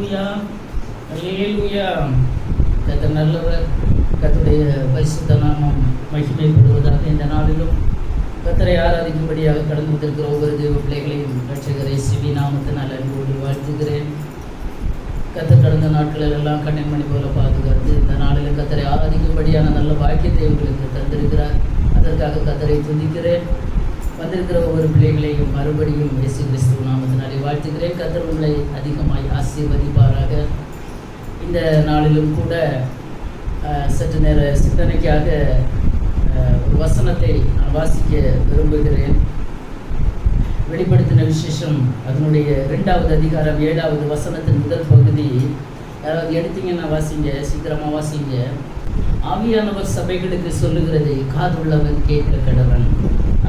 அல்லேலூயா, அல்லேலூயா. கர்த்தர் நல்லவர். கர்த்தருடைய பரிசுத்த நாமம் மகிமைப்படுவதாக. இந்த நாளிலும் கர்த்தரை ஆராதிக்கும்படியாக கடந்து வந்திருக்கிற ஒவ்வொரு தெய்வ பிள்ளைகளையும் ரட்சகரை சிவி நாமத்தினால் அன்போடு வாழ்த்துகிறேன். கர்த்தர் கடந்த நாட்களில் எல்லாம் கண்ணின் மணி போல பாதுகாத்து இந்த நாளில் கர்த்தரை ஆராதிக்கும்படியான நல்ல வாக்கியத்தை உங்களுக்கு தந்திருக்கிறார். அதற்காக கர்த்தரை துதிக்கிறேன். வந்திருக்கிற ஒவ்வொரு பிள்ளைகளையும் மறுபடியும் இயேசு கிறிஸ்துவ நாமத்தினாலே வாழ்த்துகிறேன். கர்த்தர் உங்களை அதிகமாய் ஆசீர்வதிப்பாராக. இந்த நாளிலும் கூட சற்று நேர சிந்தனைக்காக ஒரு வசனத்தை நான் வாசிக்க விரும்புகிறேன். வெளிப்படுத்தின விசேஷம் அதனுடைய 2வது அதிகாரம் 7வது வசனத்தின் முதல் பகுதி. யாராவது எடுத்தீங்கன்னா வாசிங்க, சீக்கிரமாக வாசிங்க. ஆவியானவர் சபைகளுக்கு சொல்லுகிறதை காதுள்ளவன் கேட்க கடவன்.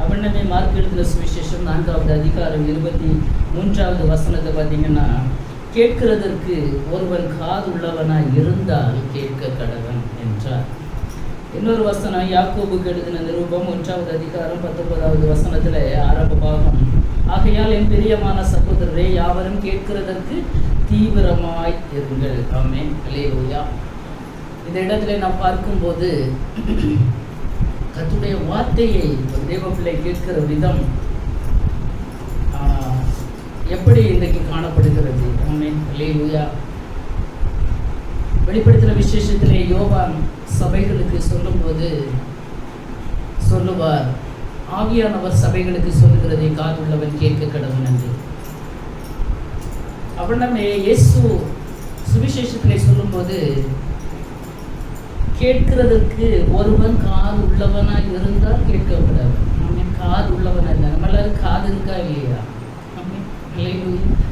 அவனமே மார்க் எழுதின சுவிசேஷம் 4வது அதிகாரம் 23வது வசனத்தை பார்த்தீங்கன்னா, கேட்கிறதற்கு ஒருவன் காது உள்ளவனாய் இருந்தால் கேட்க கடவன் என்றார். இன்னொரு வசனம் யாக்கோபுக்கு எழுதின நிருபம் 1வது அதிகாரம் 19வது வசனத்தில் ஆரம்ப பாகம், ஆகையால் என் பிரியமான சகோதரரே யாவரும் கேட்கிறதற்கு தீவிரமாய் இருங்கள். ஆமென், அல்லேலூயா. இந்த இடத்துல நாம் பார்க்கும்போது கர்த்தருடைய வார்த்தையை ஒரு தேவ பிள்ளை கேட்கிற விதம் எப்படி இன்றைக்கு காணப்படுகிறது. ஆமென், அல்லேலூயா. வெளிப்படுத்தின விசேஷத்திலே யோவான் சபைகளுக்கு சொல்லும்போது சொல்லுவார், ஆவியானவர் சபைகளுக்கு சொல்லுகிறதை காதுள்ளவன் கேட்க கடவன் என்று. அவனமே இயேசு சுவிசேஷத்திலே சொல்லும்போது, கேட்கிறதற்கு ஒருவன் காது உள்ளவனாக இருந்தால் கேட்கப்படாது. காது உள்ளவனா இருந்தா நம்ம எல்லாரும் காது இருக்கா இல்லையா?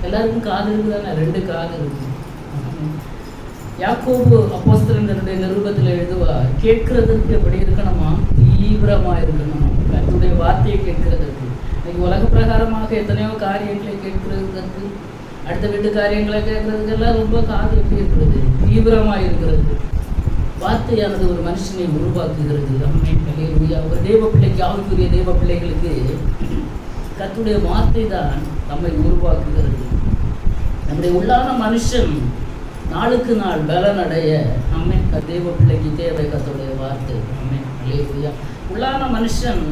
எல்லாருக்கும் காது இருக்குதானே? 2 காது இருக்கு. யாக்கோபு அப்போஸ்தலனுடைய நிருபத்தில் எழுதுவார், கேட்கிறதுக்கு எப்படி இருக்கணுமா? தீவிரமா இருக்கணும். கர்த்தருடைய வார்த்தையை கேட்கிறதுக்கு. இன்னைக்கு உலக பிரகாரமாக எத்தனையோ காரியங்களை கேட்கிறதுக்கு, அடுத்த வீட்டு காரியங்களை கேட்கறதுக்கெல்லாம் ரொம்ப காது எப்படி இருக்கிறது? தீவிரமா இருக்கிறது. வார்த்தையானது ஒரு மனுஷனை உருவாக்குகிறது. ஆமென், அல்லேலூயா. ஒரு தேவ பிள்ளைக்கு, ஆவிக்குரிய தேவ பிள்ளைகளுக்கு கர்த்தருடைய வார்த்தை தான் நம்மை உருவாக்குகிறது. நம்முடைய உள்ளான மனுஷன் நாளுக்கு நாள் பலனடைய ஆமென் தேவ பிள்ளைக்கு தேவை கர்த்தருடைய வார்த்தை. ஆமென், அல்லேலூயா. உள்ளான மனுஷன்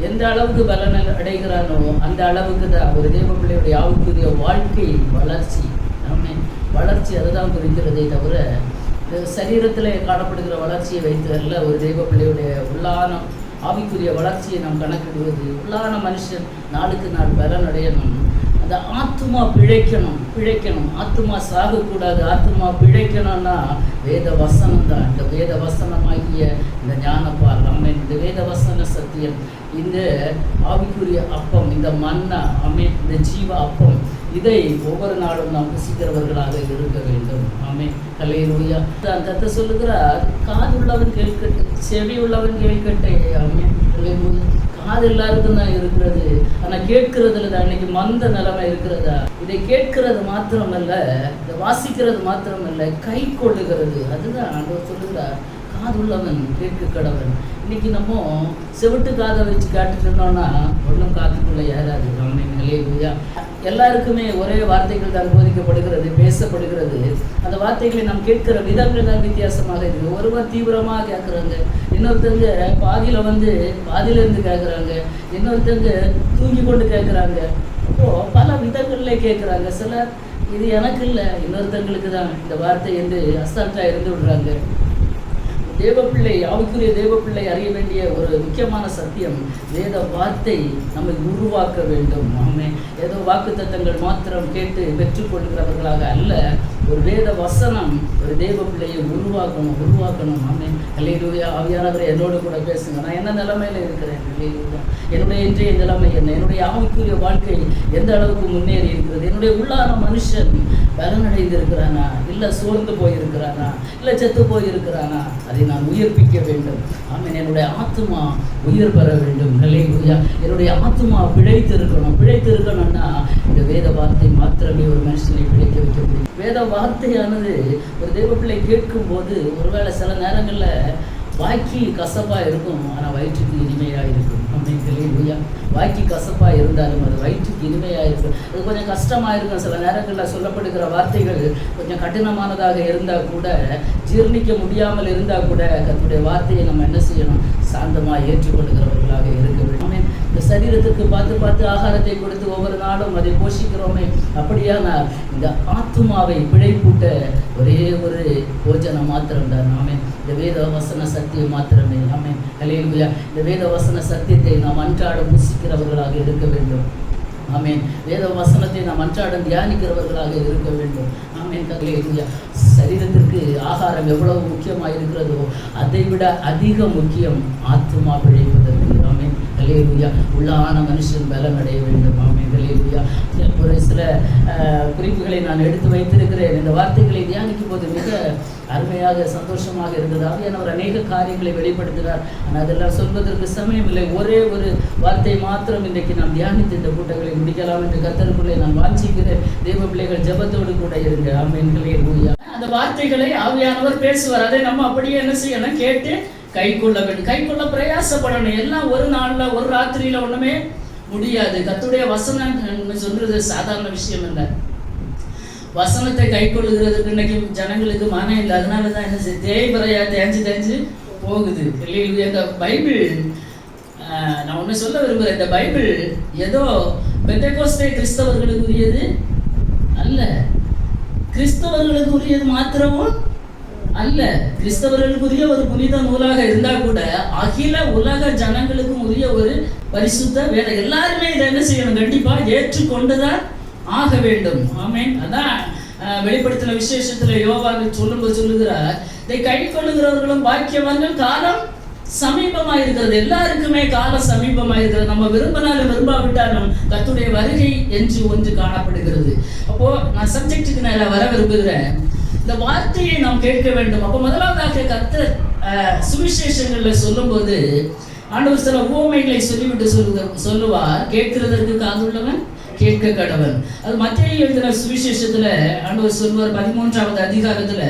எந்த அளவுக்கு பலன் அடைகிறானோ அந்த அளவுக்கு தான் ஒரு தேவ பிள்ளையுடைய ஆவிக்குரிய வாழ்க்கை வளர்ச்சி. ஆமென், வளர்ச்சி அதுதான் குறிக்கிறதே தவிர சரீரத்தில் காணப்படுகிற வளர்ச்சியை வைத்து அல்ல. ஒரு தெய்வ பிள்ளையுடைய உள்ளான ஆவிக்குரிய வளர்ச்சியை நாம் கணக்கிடுவது. உள்ளான மனுஷன் நாளுக்கு நாள் பலன் அடையணும். அந்த ஆத்துமா பிழைக்கணும். ஆத்துமா சாகக்கூடாது. ஆத்துமா பிழைக்கணும்னா வேத வசனம் தான். இந்த வேத வசனமாகிய இந்த ஞானப்பால் அம்மன், இந்த வேத வசன சத்தியம், இந்த ஆவிக்குரிய அப்பம், இந்த மன்னா அம்மன், இந்த ஜீவ அப்பம், இதை ஒவ்வொரு நாளும் நாம் புசிக்கிறவர்களாக இருக்க வேண்டும். ஆமென், அல்லேலூயா. கர்த்தர் சொல்லுகிறார், காது உள்ளவன் கேட்கட்டும், செவி உள்ளவன் கேட்கட்டே. ஆமென், அல்லேலூயா. காது எல்லாருக்கும் தான் இருக்கிறது, ஆனால் கேட்கறதுல தான் இன்னைக்கு மந்த நிலைமை இருக்கிறதா? இதை கேட்கிறது மாத்திரமல்ல, இதை வாசிக்கிறது மாத்திரமல்ல, கை கொள்ளுகிறது. அதுதான் ஆண்டவர் சொல்லுகிறார், காது உள்ளவன் கேட்க கடவன். இன்னைக்கு நம்ம செவிட்டு காதை வச்சு காட்டுட்டு இருந்தோம்னா ஒன்றும் காத்துக்குள்ள ஏறாது. ஆமென், அல்லேலூயா. எல்லாருக்குமே ஒரே வார்த்தைகள் தான் போதிக்கப்படுகிறது, பேசப்படுகிறது. அந்த வார்த்தைகளை நாம் கேட்கிற விதங்கள் தான் வித்தியாசமாக இருக்குது. ஒருவர் தீவிரமாக கேட்குறாங்க, இன்னொருத்தங்க பாதியிலேருந்து கேட்குறாங்க, இன்னொருத்தங்க தூங்கி கொண்டு கேட்குறாங்க. அப்போது பல விதங்களில் கேட்குறாங்க. சிலர் இது எனக்கு இல்லை, இன்னொருத்தங்களுக்கு தான் இந்த வார்த்தை என்று அசால்ட்டாக இருந்து விடுறாங்க. தேவப்பிள்ளை, ஆவிக்குரிய தேவப்பிள்ளை அறிய வேண்டிய ஒரு முக்கியமான சத்தியம், வேத வார்த்தை நம்மை உருவாக்க வேண்டும். ஆமென். ஏதோ வாக்குத்தத்தங்கள் மாத்திரம் கேட்டு பெற்றுக்கொள்கிறவர்களாக அல்ல, ஒரு வேத வசனம் ஒரு தேவ பிள்ளையை உருவாக்கணும். ஆமென், அல்லேலூயா. ஆவியானவரை என்னோடு கூட பேசுங்க. நான் என்ன நிலைமையில் இருக்கிறேன்? அல்லேலூயா. என்னுடைய இன்றைய நிலைமை என்ன? என்னுடைய ஆவிக்குரிய வாழ்க்கை எந்த அளவுக்கு முன்னேறி இருக்கிறது? என்னுடைய உள்ளான மனுஷன் பலனடைந்து இருக்கிறானா, இல்லை சோர்ந்து போயிருக்கிறானா, இல்லை செத்து போயிருக்கிறானா? அதை நான் உயிர்ப்பிக்க வேண்டும். ஆமென். என்னுடைய ஆத்துமா உயிர் பெற வேண்டும். அல்லேலூயா. என்னுடைய ஆத்துமா பிழைத்திருக்கணும்னா இந்த வேத வார்த்தை மாத்திரமே ஒரு மனுஷனை பிழைக்க வைக்க முடியும். வேத வார்த்தையானது ஒரு தேவ பிள்ளை கேட்கும் போது ஒருவேளை சில நேரங்களில் வாய்க்கு கசப்பாக இருக்கும், ஆனால் வயிற்றுக்கு இனிமையாக இருக்கும். ஆமென், அல்லேலூயா. வாய்க்கு கசப்பாக இருந்தாலும் அது வயிற்றுக்கு இனிமையாக இருக்கும். அது கொஞ்சம் கஷ்டமாக இருக்கும். சில நேரங்களில் சொல்லப்படுகிற வார்த்தைகள் கொஞ்சம் கடினமானதாக இருந்தால் கூட, ஜீர்ணிக்க முடியாமல் இருந்தால் கூட, கர்த்தருடைய வார்த்தையை நம்ம என்ன செய்யணும்? சாந்தமாக ஏற்றுக்கொள்கிறவர்களாக இருக்க வேண்டும். இந்த சரீரத்துக்கு பார்த்து பார்த்து ஆகாரத்தை கொடுத்து ஒவ்வொரு நாளும் அதை போஷிக்கிறோமே, அப்படியா நான் இந்த ஆத்துமாவை பிழைப்பூட்ட ஒரே ஒரு போஜனம் மாத்திரம்தான். ஆமென். இந்த வேத வசன சத்தியம் மாத்திரமே. ஆமென். ஹல்லேலூயா. இந்த வேத வசன சத்தியத்தை நாம் அன்றாடம் புசிக்கிறவர்களாக இருக்க வேண்டும். ஆமென். வேத வசனத்தை நாம் அன்றாடம் தியானிக்கிறவர்களாக இருக்க வேண்டும். ஆமென். ஹல்லேலூயா. சரீரத்திற்கு ஆகாரம் எவ்வளவு முக்கியமாக இருக்கிறதோ அதை விட அதிக முக்கியம் ஆத்துமா பிழைப்பதற்கு. ஆமென். ஹல்லேலூயா. உள்ளான மனுஷன் பலம் அடைய வேண்டும். ஆமென். ஹல்லேலூயா. ஒரு சில குறிப்புகளை நான் எடுத்து வைத்திருக்கிறேன். இந்த வார்த்தைகளை தியானிக்கும் போது மிக அருமையாக சந்தோஷமாக இருந்தது. ஆவியானவர் அநேக காரியங்களை வெளிப்படுத்தினார். ஆனால் அதெல்லாம் சொல்வதற்கு சமயம் இல்லை. ஒரே ஒரு வார்த்தை மாத்திரம் இன்றைக்கு நாம் தியானித்து இந்த கூட்டங்களை முடிக்கலாம் என்று கர்த்தருக்குள்ளே நான் வாஞ்சிக்கிறேன். தேவ பிள்ளைகள் ஜெபத்தோடு கூட இருங்க. ஆமென். ஹல்லேலூயா. அந்த வார்த்தைகளை ஆவியானவர் பேசுவார். அதை நம்ம அப்படியே என்ன செய்யணும்? கேட்டு கை கொள்ள வேண்டும். கை கொள்ள பிரயாசப்படணும். எல்லாம் ஒரு நாள்ல ஒரு ராத்திரியில ஒண்ணுமே முடியாது. கர்த்தருடைய வசனம் சொல்றது சாதாரண விஷயம் இல்லை. வசனத்தை கை கொள்ளுகிறதுக்கு இன்னைக்கு ஜனங்களுக்கு மனம் இல்லை. அதனாலதான் என்ன செய்ய தேய்பறையா தேஞ்சு போகுது. இந்த பைபிள் நான் ஒண்ணு சொல்ல விரும்புகிறேன். இந்த பைபிள் ஏதோ பெந்தெகோஸ்தே கிறிஸ்தவர்களுக்கு உரியது அல்ல, கிறிஸ்தவர்களுக்கு உரியது மாத்திரமும் அல்ல. கிறிஸ்தவர்களுக்குரிய ஒரு புனித நூலாக இருந்தா கூட அகில உலக ஜனங்களுக்கும் உரிய ஒரு பரிசுத்த வேதம். எல்லாருமே இதை என்ன செய்யணும்? கண்டிப்பா ஏற்றுக்கொண்டுதான் ஆக வேண்டும். ஆமென். அதான் வெளிப்படுத்தின விசேஷத்துல யோவான் சொல்லும்போது சொல்லுகிறார், இதை கை கொள்ளுகிறவர்களும் பாக்கியவான்கள், காலம் சமீபமா இருக்கிறது. எல்லாருக்குமே காலம் சமீபமா இருக்கிறது. நம்ம விரும்பினாலும் விரும்பாவிட்டாலும் கர்த்தருடைய வருகை என்று ஒன்று காணப்படுகிறது. அப்போ நான் சப்ஜெக்டுக்கு நான் வர விரும்புகிறேன். இந்த வார்த்தையை நாம் கேட்க வேண்டும். அப்போ முதலாவதாக கர்த்தர் சுவிசேஷங்கள்ல சொல்லும் போது ஆண்டவர் சில உவமைகளை சொல்லிவிட்டு சொல்லுவார், கேட்கிறதற்கு காதுள்ளவன் கேட்க கடவன். அது மத்தேயு எழுதின சுவிசேஷத்துல ஆண்டவர் சொல்வார் 13வது அதிகாரத்துல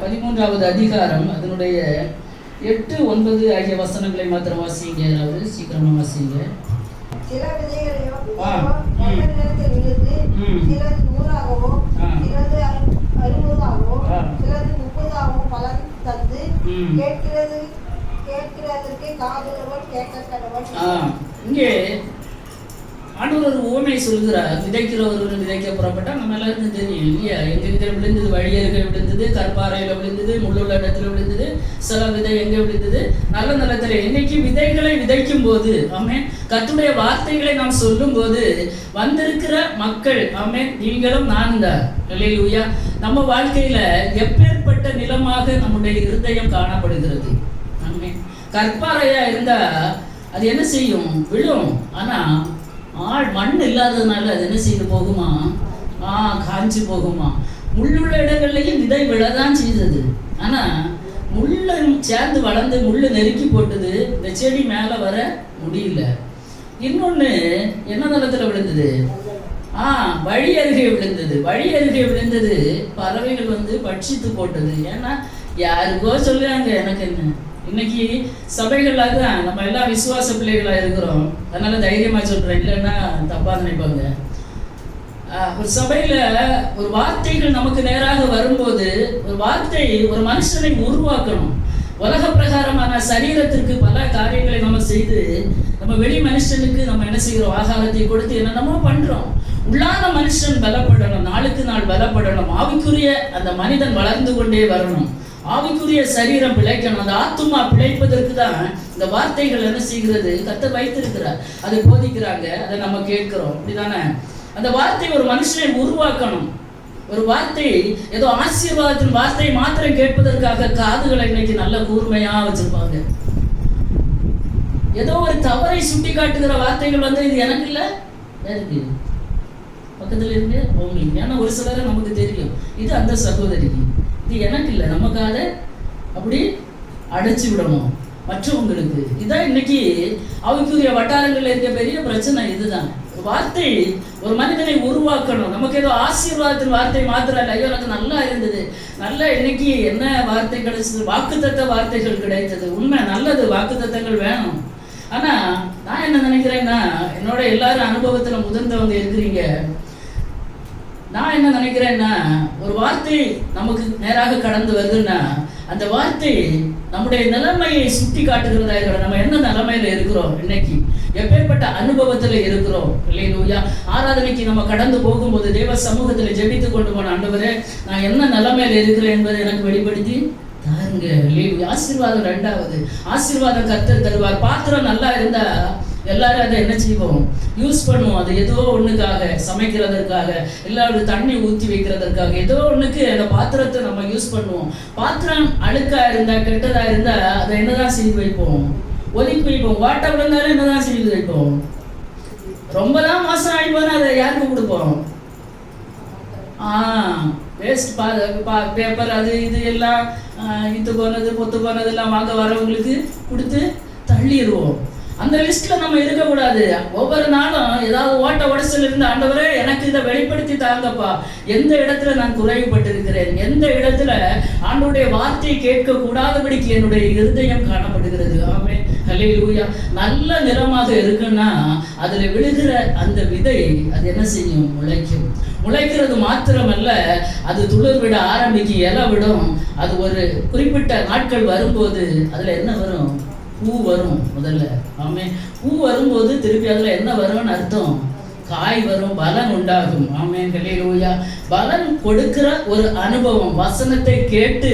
13வது அதிகாரம் அதனுடைய 8, 9 ஆகிய வசனங்களை மாத்திரம் வாசிங்க. அதாவது சீக்கிரமா வாசிங்க. சில விதைகளையோ நிலத்தில் விழுந்து சிலது 100ஆகவும் சிலது 60ஆகவும் சிலது 30ஆகவும் பலன் தந்து கேட்கிறதற்கு காதுள்ளவன் கேட்க கடவன். இங்கே ஆண்டவர் ஒரு உவமை சொல்கிறார். விதைக்கிறவர் விதைக்க புறப்பட்டா நம்ம எல்லாருக்கும் தெரியும் இல்லையா? எங்க விதை விழுந்தது? வழியருகே விழுந்தது, கற்பாறையில விழுந்தது, முள்ளுள்ள இடத்துல விழுந்தது. சில விதை எங்க விழுந்தது? நல்ல நிலத்துல. இன்னைக்கு விதைகளை விதைக்கும் போது ஆமென், கர்த்தருடைய வார்த்தைகளை நாம் சொல்லும் போது வந்திருக்கிற மக்கள் ஆமென், நீங்களும் நான் தான். ஹல்லேலூயா. நம்ம வாழ்க்கையில எப்பேற்பட்ட நிலமாக நம்முடைய இருதயம் காணப்படுகிறது. ஆமென். கற்பாறையா இருந்தா அது என்ன செய்யும்? விழும். ஆனா மண் இல்லாததுனால அது என்ன செய்து போகுமா? காஞ்சி போகுமா? முள்ளுள்ள இடங்கள்லையும் விதை விழதான் செய்தது. ஆனா முள்ளு சேர்ந்து வளர்ந்து முள்ளு நெருக்கி போட்டது, இந்த செடி மேல வர முடியல. இன்னொன்னு என்ன தளத்துல விழுந்தது? வழி அருகே விழுந்தது. வழி அருகே விழுந்தது, பறவைகள் வந்து பட்சித்து போட்டது. ஏன்னா யாருக்கோ சொல்லுறாங்க, எனக்கு என்ன. இன்னைக்கு சபைகள்ல தான் நம்ம எல்லாம் விசுவாச பிள்ளைகளா இருக்கிறோம். அதனால தைரியமா சொல்றேன், இல்லைன்னா தப்பா நினைப்பாங்க. ஒரு சபையில ஒரு வார்த்தைகள் நமக்கு நேராக வரும்போது, ஒரு வார்த்தை ஒரு மனுஷனை உருவாக்கணும். உலக பிரகாரமான சரீரத்திற்கு பல காரியங்களை நம்ம செய்து நம்ம வெளி மனுஷனுக்கு நம்ம என்ன செய்கிறோம்? ஆகாரத்தை கொடுத்து என்னென்னமோ பண்றோம். உள்ளான மனுஷன் பலப்படணும், நாளுக்கு நாள் பலப்படணும். ஆவிக்குரிய அந்த மனிதன் வளர்ந்து கொண்டே வரணும். ஆவிக்குரிய சரீரம் பிழைக்கணும். அந்த ஆத்துமா பிழைப்பதற்கு தான் இந்த வார்த்தைகள் என்ன செய்கிறது? கர்த்தர் வைத்திருக்கிறார். அதை போதிக்கிறாங்க, அதை நம்ம கேட்கிறோம். அப்படிதானே? அந்த வார்த்தை ஒரு மனுஷனை உருவாக்கணும். ஒரு வார்த்தை ஏதோ ஆசீர்வாதத்தின் வார்த்தையை மாத்திரம் கேட்பதற்காக காதுகளை இன்னைக்கு நல்ல கூர்மையா வச்சிருப்பாங்க. ஏதோ ஒரு தவறை சுட்டி காட்டுகிற வார்த்தைகள் வந்து இது எனக்கு இல்லை, யாருக்கு பக்கத்துல இருந்து அவங்களுக்கு. ஏன்னா ஒரு சிலரை நமக்கு தெரியும், இது அந்த சகோதரிக்கு, இது எனக்கு இல்லை, நமக்காக அப்படி அடைச்சி விடணும் மற்றவங்களுக்கு. இதான் இன்னைக்கு அவைக்குரிய வட்டாரங்கள்ல இருக்க பெரிய பிரச்சனை. இதுதான் வார்த்தை ஒரு மனிதனை உருவாக்கணும். நமக்கு ஏதோ ஆசீர்வாதத்தின் வார்த்தை மாத்திரம் இல்லை, ஐயோ எனக்கு நல்லா இருந்தது, நல்லா இன்னைக்கு என்ன வார்த்தை கிடைச்சது, வாக்குத்தத்த வார்த்தைகள் கிடைத்தது. உண்மை நல்லது, வாக்குத்தத்தங்கள் வேணும். ஆனா நான் என்ன நினைக்கிறேன்னா, என்னோட எல்லாரும் அனுபவத்துல முதிர்ந்தவங்க இருக்கிறீங்க. நான் என்ன நினைக்கிறேன்னா, ஒரு வார்த்தை நமக்கு நேராக கடந்து வருதுன்னா அந்த வார்த்தை நம்முடைய நிலைமையை சுட்டி காட்டுகிறதா இருக்கிறோம். நம்ம என்ன நிலைமையில இருக்கிறோம், இன்னைக்கு எப்பேற்பட்ட அனுபவத்துல இருக்கிறோம். அல்லேலூயா. ஆராதனைக்கு நம்ம கடந்து போகும்போது தேவ சமூகத்துல ஜெபித்து கொண்டு போன ஆண்டவரே, நான் என்ன நிலைமையில இருக்கிறேன் என்பதை எனக்கு வெளிப்படுத்தி தாருங்க. அல்லேலூயா. ஆசீர்வாதம். ரெண்டாவது ஆசீர்வாதம் கர்த்தர் தருவார். பாத்திரம் நல்லா இருந்தா எல்லாரும் அதை என்ன செய்வோம், யூஸ் பண்ணுவோம். அது ஏதோ ஒண்ணுக்காக, சமைக்கிறதற்காக, எல்லாரும் தண்ணி ஊற்றி வைக்கிறதற்காக, ஏதோ ஒண்ணுக்கு அந்த பாத்திரத்தை நம்ம யூஸ் பண்ணுவோம். பாத்திரம் அழுக்கா இருந்தா, கெட்டதா இருந்தா அதை என்னதான் செய்து வைப்போம், ஒதுக்கி வைப்போம். வாட்டை விழுந்தாலும் என்னதான் செய்து வைப்போம், ரொம்பதான் மோசம் ஆகி போனா அதை யாருக்கு கொடுப்போம், வேஸ்ட் பேப்பர் அது இது எல்லாம் இத்து போனது பொத்து போனது எல்லாம் வாங்க வரவங்களுக்கு கொடுத்து தள்ளிடுவோம். அந்த லிஸ்ட்ல நம்ம இருக்கக்கூடாது. ஒவ்வொரு நாளும் ஏதாவது ஓட்ட உடச்சல் இருந்து, ஆண்டவரே எனக்கு இதை வெளிப்படுத்தி தாங்கப்பா, எந்த இடத்துல நான் குறைவுபட்டிருக்கிறேன், எந்த இடத்துல ஆண்டவருடைய வார்த்தையை கேட்க கூடாதபடிக்கு என்னுடைய இருதயம் காணப்படுகிறது. ஆமே, ஹல்லேலூயா. நல்ல நிறமாக இருக்குன்னா அதுல விழுகிற அந்த விதை அது என்ன செய்யும், முளைக்கும். முளைக்கிறது மாத்திரமல்ல, அது துளிர் விட ஆரம்பிக்கும், இலை விடும். அது ஒரு குறிப்பிட்ட நாட்கள் வரும்போது அதுல என்ன வரும், பூ வரும் முதல்ல. ஆமே, பூ வரும்போது திருப்பி அதுல என்ன வரும்னு அர்த்தம், காய் வரும், பலன் உண்டாகும். ஆமே, ஹல்லேலூயா. பலன் கொடுக்கிற ஒரு அனுபவம், வசனத்தை கேட்டு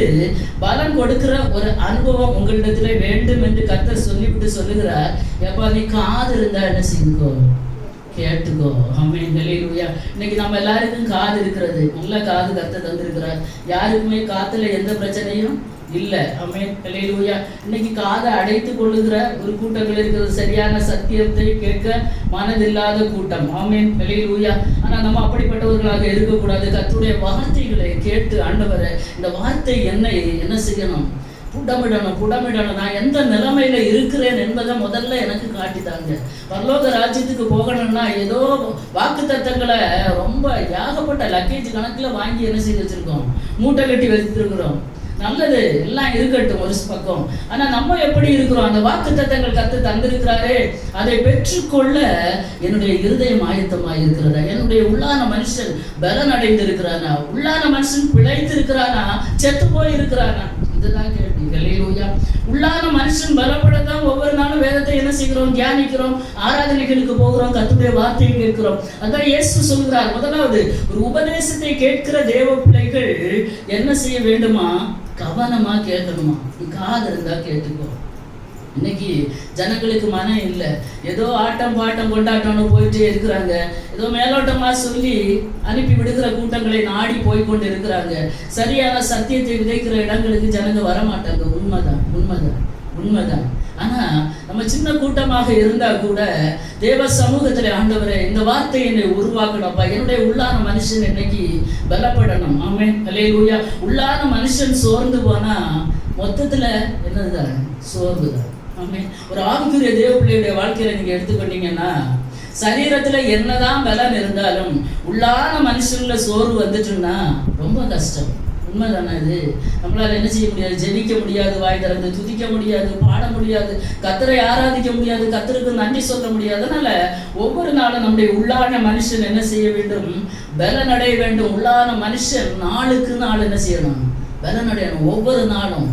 பலன் கொடுக்கிற ஒரு அனுபவம் உங்களிடத்துல வேண்டும் என்று கர்த்தர் சொல்லிவிட்டு சொல்லுகிறார். எப்ப நீ காது இருந்தா என்ன செய்யுங்கோ, கேட்டுக்கோ. ஆமே, ஹல்லேலூயா. இன்னைக்கு நம்ம எல்லாருக்கும் காது இருக்கிறது, நல்ல காது கர்த்தர் தந்திருக்கிறார். யாருக்குமே காத்துல எந்த பிரச்சனையும் இல்லை. ஆமென், ஹல்லேலூயா. இன்னைக்கு காதை அடைத்து கொள்ளுகிற ஒரு கூட்டங்கள் இருக்கிறது, சரியான சத்தியத்தை கேட்க மனதில்லாத கூட்டம். ஆமென், ஹல்லேலூயா. ஆனா நம்ம அப்படிப்பட்டவர்களாக இருக்கக்கூடாது. கர்த்தருடைய வார்த்தைகளை கேட்டு, ஆண்டவரே இந்த வார்த்தை என்னை என்ன செய்யணும், புடமிடணும். நான் எந்த நிலைமையில இருக்கிறேன் என்பதை முதல்ல எனக்கு காட்டித்தாங்க. பரலோக ராஜ்யத்துக்கு போகணும்னா ஏதோ வாக்கு தத்தங்களை ரொம்ப ஏகப்பட்ட லக்கேஜ் கணக்குல வாங்கி என்ன செய்து வச்சிருக்கோம், மூட்டை கட்டி வச்சிருக்கிறோம். நல்லது, எல்லாம் இருக்கட்டும் ஒரு பக்கம். ஆனா நம்ம எப்படி இருக்கிறோம், அந்த வாக்கு தத்தங்கள் கர்த்தர் தந்திருக்கிறாரே அதை பெற்றுக்கொள்ள என்னுடைய இருதயம் ஆயத்தமாக இருக்கிறதா, என்னுடைய உள்ளான மனுஷன் பலன் அடைந்து இருக்கிறானா, உள்ளான மனுஷன் பிழைத்து இருக்கிறானா, செத்து போய் இருக்கிறானா, இதுதான் கேள்வி. ஹல்லேலூயா. உள்ளான மனுஷன் பலப்படத்தான் ஒவ்வொரு நாளும் வேதத்தை என்ன செய்கிறோம், தியானிக்கிறோம், ஆராதனைகளுக்கு போகிறோம், கர்த்தருடைய வார்த்தையை கேட்கிறோம். அதான் இயேசு சொல்கிறார், முதலாவது ஒரு உபதேசத்தை கேட்கிற தேவ பிள்ளைகள் என்ன செய்ய வேண்டுமா, கவனமா கேட்கணுமா. நீ காது இருந்தா கேட்டுக்கோ. இன்னைக்கு ஜனங்களுக்கு மனம் இல்லை, ஏதோ ஆட்டம் பாட்டம் கொண்டாட்டம்னு போயிட்டே இருக்கிறாங்க. ஏதோ மேலோட்டமா சொல்லி அனுப்பி விடுகிற கூட்டங்களை நாடி போய்கொண்டு இருக்கிறாங்க. சரியான சத்தியத்தை விதைக்கிற இடங்களுக்கு ஜனங்க வரமாட்டாங்க. உண்மைதான். ஆனா நம்ம சின்ன கூட்டமாக இருந்தா கூட தேவ சமூகத்துல, ஆண்டவரே இந்த வார்த்தை என்னை உருவாக்கணும்ப்பா, என்னுடைய உள்ளான மனுஷன் இன்னைக்கு பலப்படணும். ஆமென், ஹல்லேலூயா. உள்ளான மனுஷன் சோர்ந்து போனா மொத்தத்துல என்னதுதான், சோர்வுதான். ஆமென். ஒரு ஆவிக்குரிய தேவ பிள்ளையுடைய வாழ்க்கையில நீங்க எடுத்துக்கொண்டீங்கன்னா, சரீரத்துல என்னதான் பலன் இருந்தாலும் உள்ளான மனுஷன்ல சோர்வு வந்துட்டுன்னா ரொம்ப கஷ்டம். உண்மைதானே இது? நம்மளால என்ன செய்ய முடியாது, ஜெபிக்க முடியாது, வாய் திறந்து துதிக்க முடியாது, பாட முடியாது, கர்த்தரை ஆராதிக்க முடியாது, கர்த்தருக்கு நன்றி சொல்ல முடியாது. அதனால ஒவ்வொரு நாளும் நம்முடைய உள்ளான மனுஷன் என்ன செய்ய வேண்டும், பலன் அடைய வேண்டும். உள்ளான மனுஷன் நாளுக்கு நாள் என்ன செய்யணும், பலன் அடையணும். ஒவ்வொரு நாளும்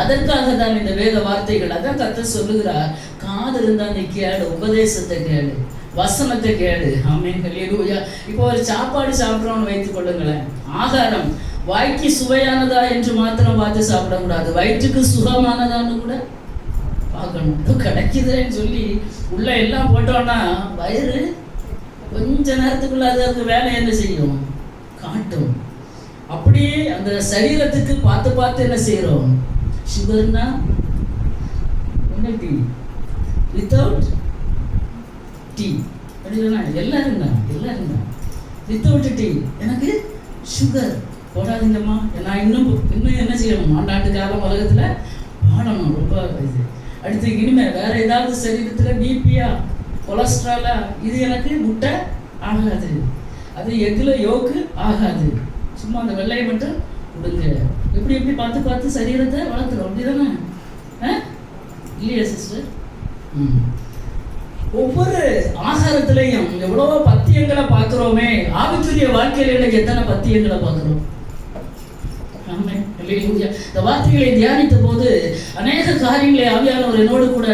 அதற்காக தான் இந்த வேத வார்த்தைகள். அதான் கர்த்தர் சொல்லுகிறார், காது இருந்தா நீ கேளு, உபதேசத்தை கேளு, வசனத்தை கேளு. ஆமென், ஹல்லேலூயா. இப்போ ஒரு சாப்பாடு சாப்பிட்றோம்னு வைத்துக் கொள்ளுங்களேன். ஆகாரம் வாய்க்கு சுவையானதா என்று மாத்திரம் பார்த்து சாப்பிடக்கூடாது, வயிற்றுக்கு சுகமானதான்னு கூட பார்க்கணும். கிடைக்குதுன்னு சொல்லி உள்ள எல்லாம் போட்டோம்னா வயிறு கொஞ்ச நேரத்துக்குள்ள அதற்கு வேலை என்ன செய்யும், காட்டும். அப்படியே அந்த சரீரத்துக்கு பார்த்து என்ன செய்யறோம், சுகர்னா என்ன, டீ வித்தவுட் டீ அப்படின்னா எல்லாரும் தான் வித்தவுட் டீ, எனக்கு சுகர் போடாதீங்கம்மா, நான் இன்னும் என்ன செய்யணும், ஆண்டாண்டு காலம் உலகத்தில் வாழணும். ரொம்ப இது. அடுத்து இனிமேல் வேற ஏதாவது சரீரத்தில் பிபியா கொலஸ்ட்ராலா, இது எனக்கு முட்டை ஆகாது, அது எக்கில் யோக்கு ஆகாது, சும்மா அந்த வெள்ளையை மட்டும் கொடுங்க. எப்படி பார்த்து சரீரத்தை வளர்த்துறோம், அப்படிதானே? இல்லையா சிஸ்டர்? ஒவ்வொரு ஆகாரத்திலையும் எவ்வளவோ பத்தியங்களை பார்க்கிறோமே, ஆவிக்குரிய வாழ்க்கையில இன்னைக்கு எத்தனை பத்தியங்களை பார்க்கிறோம்? இந்த வார்த்தைகளை தியானித்த போது அநேக காரியங்களை ஆவியானவர் என்னோடு கூட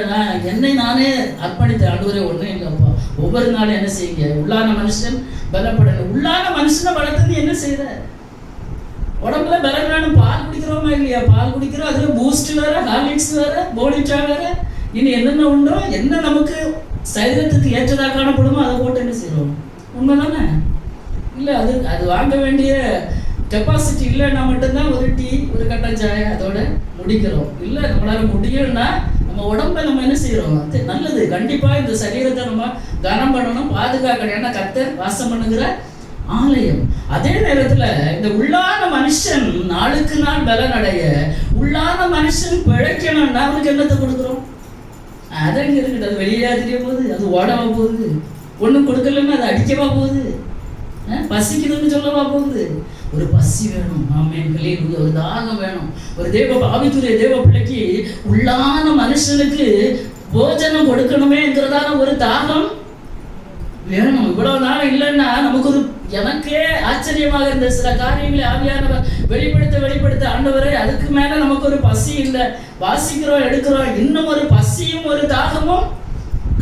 என்னை நானே அர்ப்பணித்த ஆண்டவரே ஒண்ணு இல்லப்பா, ஒவ்வொரு நாளும் என்ன செய்யுங்க, உள்ளான மனுஷன் பலப்படணும். உள்ளான மனுஷனை வளர்த்தது என்ன செய்யற? உடம்புல பலம் வேணும். பால் குடிக்கிறோமா இல்லையா? பால் குடிக்கிறோம், அதுல பூஸ்ட் வேற, ஹார்லிக்ஸ் வேற, போனிச்சா வேற, இனி என்னென்ன உண்டோ, என்ன நமக்கு சரீரத்துக்கு ஏற்றதாக காணப்படுமோ அதை போட்டு என்ன செய்யறோம்? உண்மைதானே? இல்லை, அது வாங்க வேண்டிய கெப்பாசிட்டி இல்லைன்னா மட்டும்தான் ஒரு டீ, ஒரு கட்டன் சாய அதோட முடிக்கிறோம். இல்லை, நம்மளால முடியும்னா நம்ம உடம்பை நம்ம என்ன செய்யறோம்? நல்லது. கண்டிப்பா இந்த சரீரத்தை நம்ம கனம் பண்ணணும், பாதுகாக்கணும். ஏன்னா கர்த்தர் வாசம் பண்ணுகிற ஆலயம். அதே நேரத்துல இந்த உள்ளான மனுஷன் நாளுக்கு நாள் பலன் அடைய, உள்ளான மனுஷன் பிழைக்கணும்னா அவனுக்கு என்னத்தை கொடுக்குறோம்? அதை இருக்குது. அது வெளியே தெரிய போகுது, அது ஓடவா போகுது, ஒன்றும் கொடுக்கலன்னா அது அடிக்கவா போகுது, பசிக்குதுன்னு சொல்லவா போகுது? ஒரு பசி வேணும். ஆமென். ஒரு தாகம் வேணும். ஒரு ஆவிக்குரிய தேவ பிள்ளைக்கு உள்ளான மனுஷனுக்கு போஜனம் கொடுக்கணுமேங்கிறதான ஒரு தாகம் வேணும். இவ்வளவு நாள் இல்லைன்னா நமக்கு ஒரு, எனக்கே ஆச்சரியமாக இருந்த சில காரியங்களை ஆவியானவர் வெளிப்படுத்த ஆண்டவரே, அதுக்கு மேல நமக்கு ஒரு பசி இல்லை. வாசிக்கிறோம், எடுக்கிறோம், இன்னும் ஒரு பசியும் ஒரு தாகமும்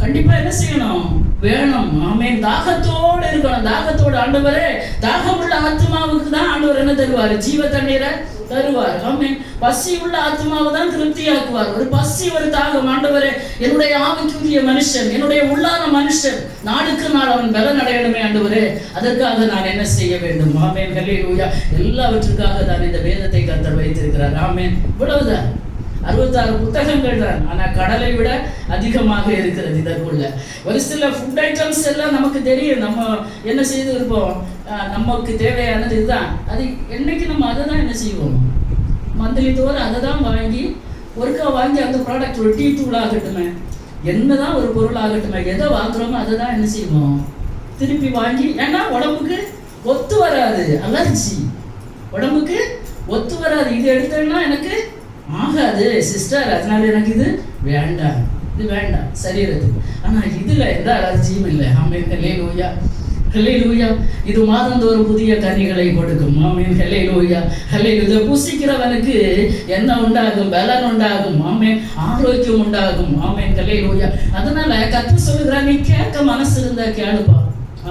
கண்டிப்பா என்ன செய்யணும்? வேணும். ஆமென். தாகத்தோடு இருக்கணும். தாகத்தோடு ஆண்டவரே, தாகமுள்ள ஆத்மாவுக்கு தான் ஆண்டவர் என்ன தருவார்? ஜீவ தண்ணீரை தருவார். ஆமென். பசி உள்ள ஆத்மாவை தான் திருப்தியாக்குவார். ஒரு பசி, ஒரு தாகம். ஆண்டவரே, என்னுடைய ஆவிக்குரிய மனுஷன், என்னுடைய உள்ளான மனுஷன் நாளுக்கு நாள் அவன் பலன் அடையணுமே ஆண்டவரே, அதற்காக நான் என்ன செய்ய வேண்டும்? ஆமென். ஹல்லேலூயா. எல்லாவற்றுக்காக தான் இந்த வேதத்தை கர்த்தர் வைத்திருக்கிறார். ஆமென். இவ்வளவுதான். 66 புத்தகங்கள் தான். ஆனா கடலை விட அதிகமாக இருக்கிறது இதற்குள்ள. ஒரு சில ஃபுட் ஐட்டம்ஸ் எல்லாம் நமக்கு தெரியும், நம்ம என்ன செய்து இருப்போம், நமக்கு தேவையானது இதுதான். அது என்னைக்கு நம்ம அதை தான் என்ன செய்வோம், மந்த்லி தோறும் அதை தான் வாங்கி ஒருக்கா வாங்கி அந்த ப்ராடக்ட், ஒரு டீ தூள் ஆகட்டுமே, என்னதான் ஒரு பொருள் ஆகட்டுமே, எதை வாங்குறோமோ அதை தான் என்ன செய்வோம், திருப்பி வாங்கி. ஏன்னா உடம்புக்கு ஒத்து வராது, அலர்ஜி, உடம்புக்கு ஒத்து வராது. இது எடுத்தேன்னா எனக்கு ஆகாது சிஸ்டர், அதனால எனக்கு இது வேண்டாம், இது வேண்டாம் சரீரத்துக்கு. ஆனா இதுல எந்த அலர்ஜியும் இல்லை. ஆமென். ஹல்லேலூயா. ஹல்லேலூயா. இது மாதந்தோறும் புதிய கனிகளை கொடுக்கும். ஆமென். ஹல்லேலூயா. ஹல்லேலூயா. புசிக்கிறவனுக்கு என்ன உண்டாகும்? பலன் உண்டாகும். ஆமென். ஆரோக்கியம் உண்டாகும். ஆமென். ஹல்லேலூயா. அதனால கர்த்தர் சொல்லுகிறார், நீ கேட்க மனசு இருந்தா கேளுப்பா.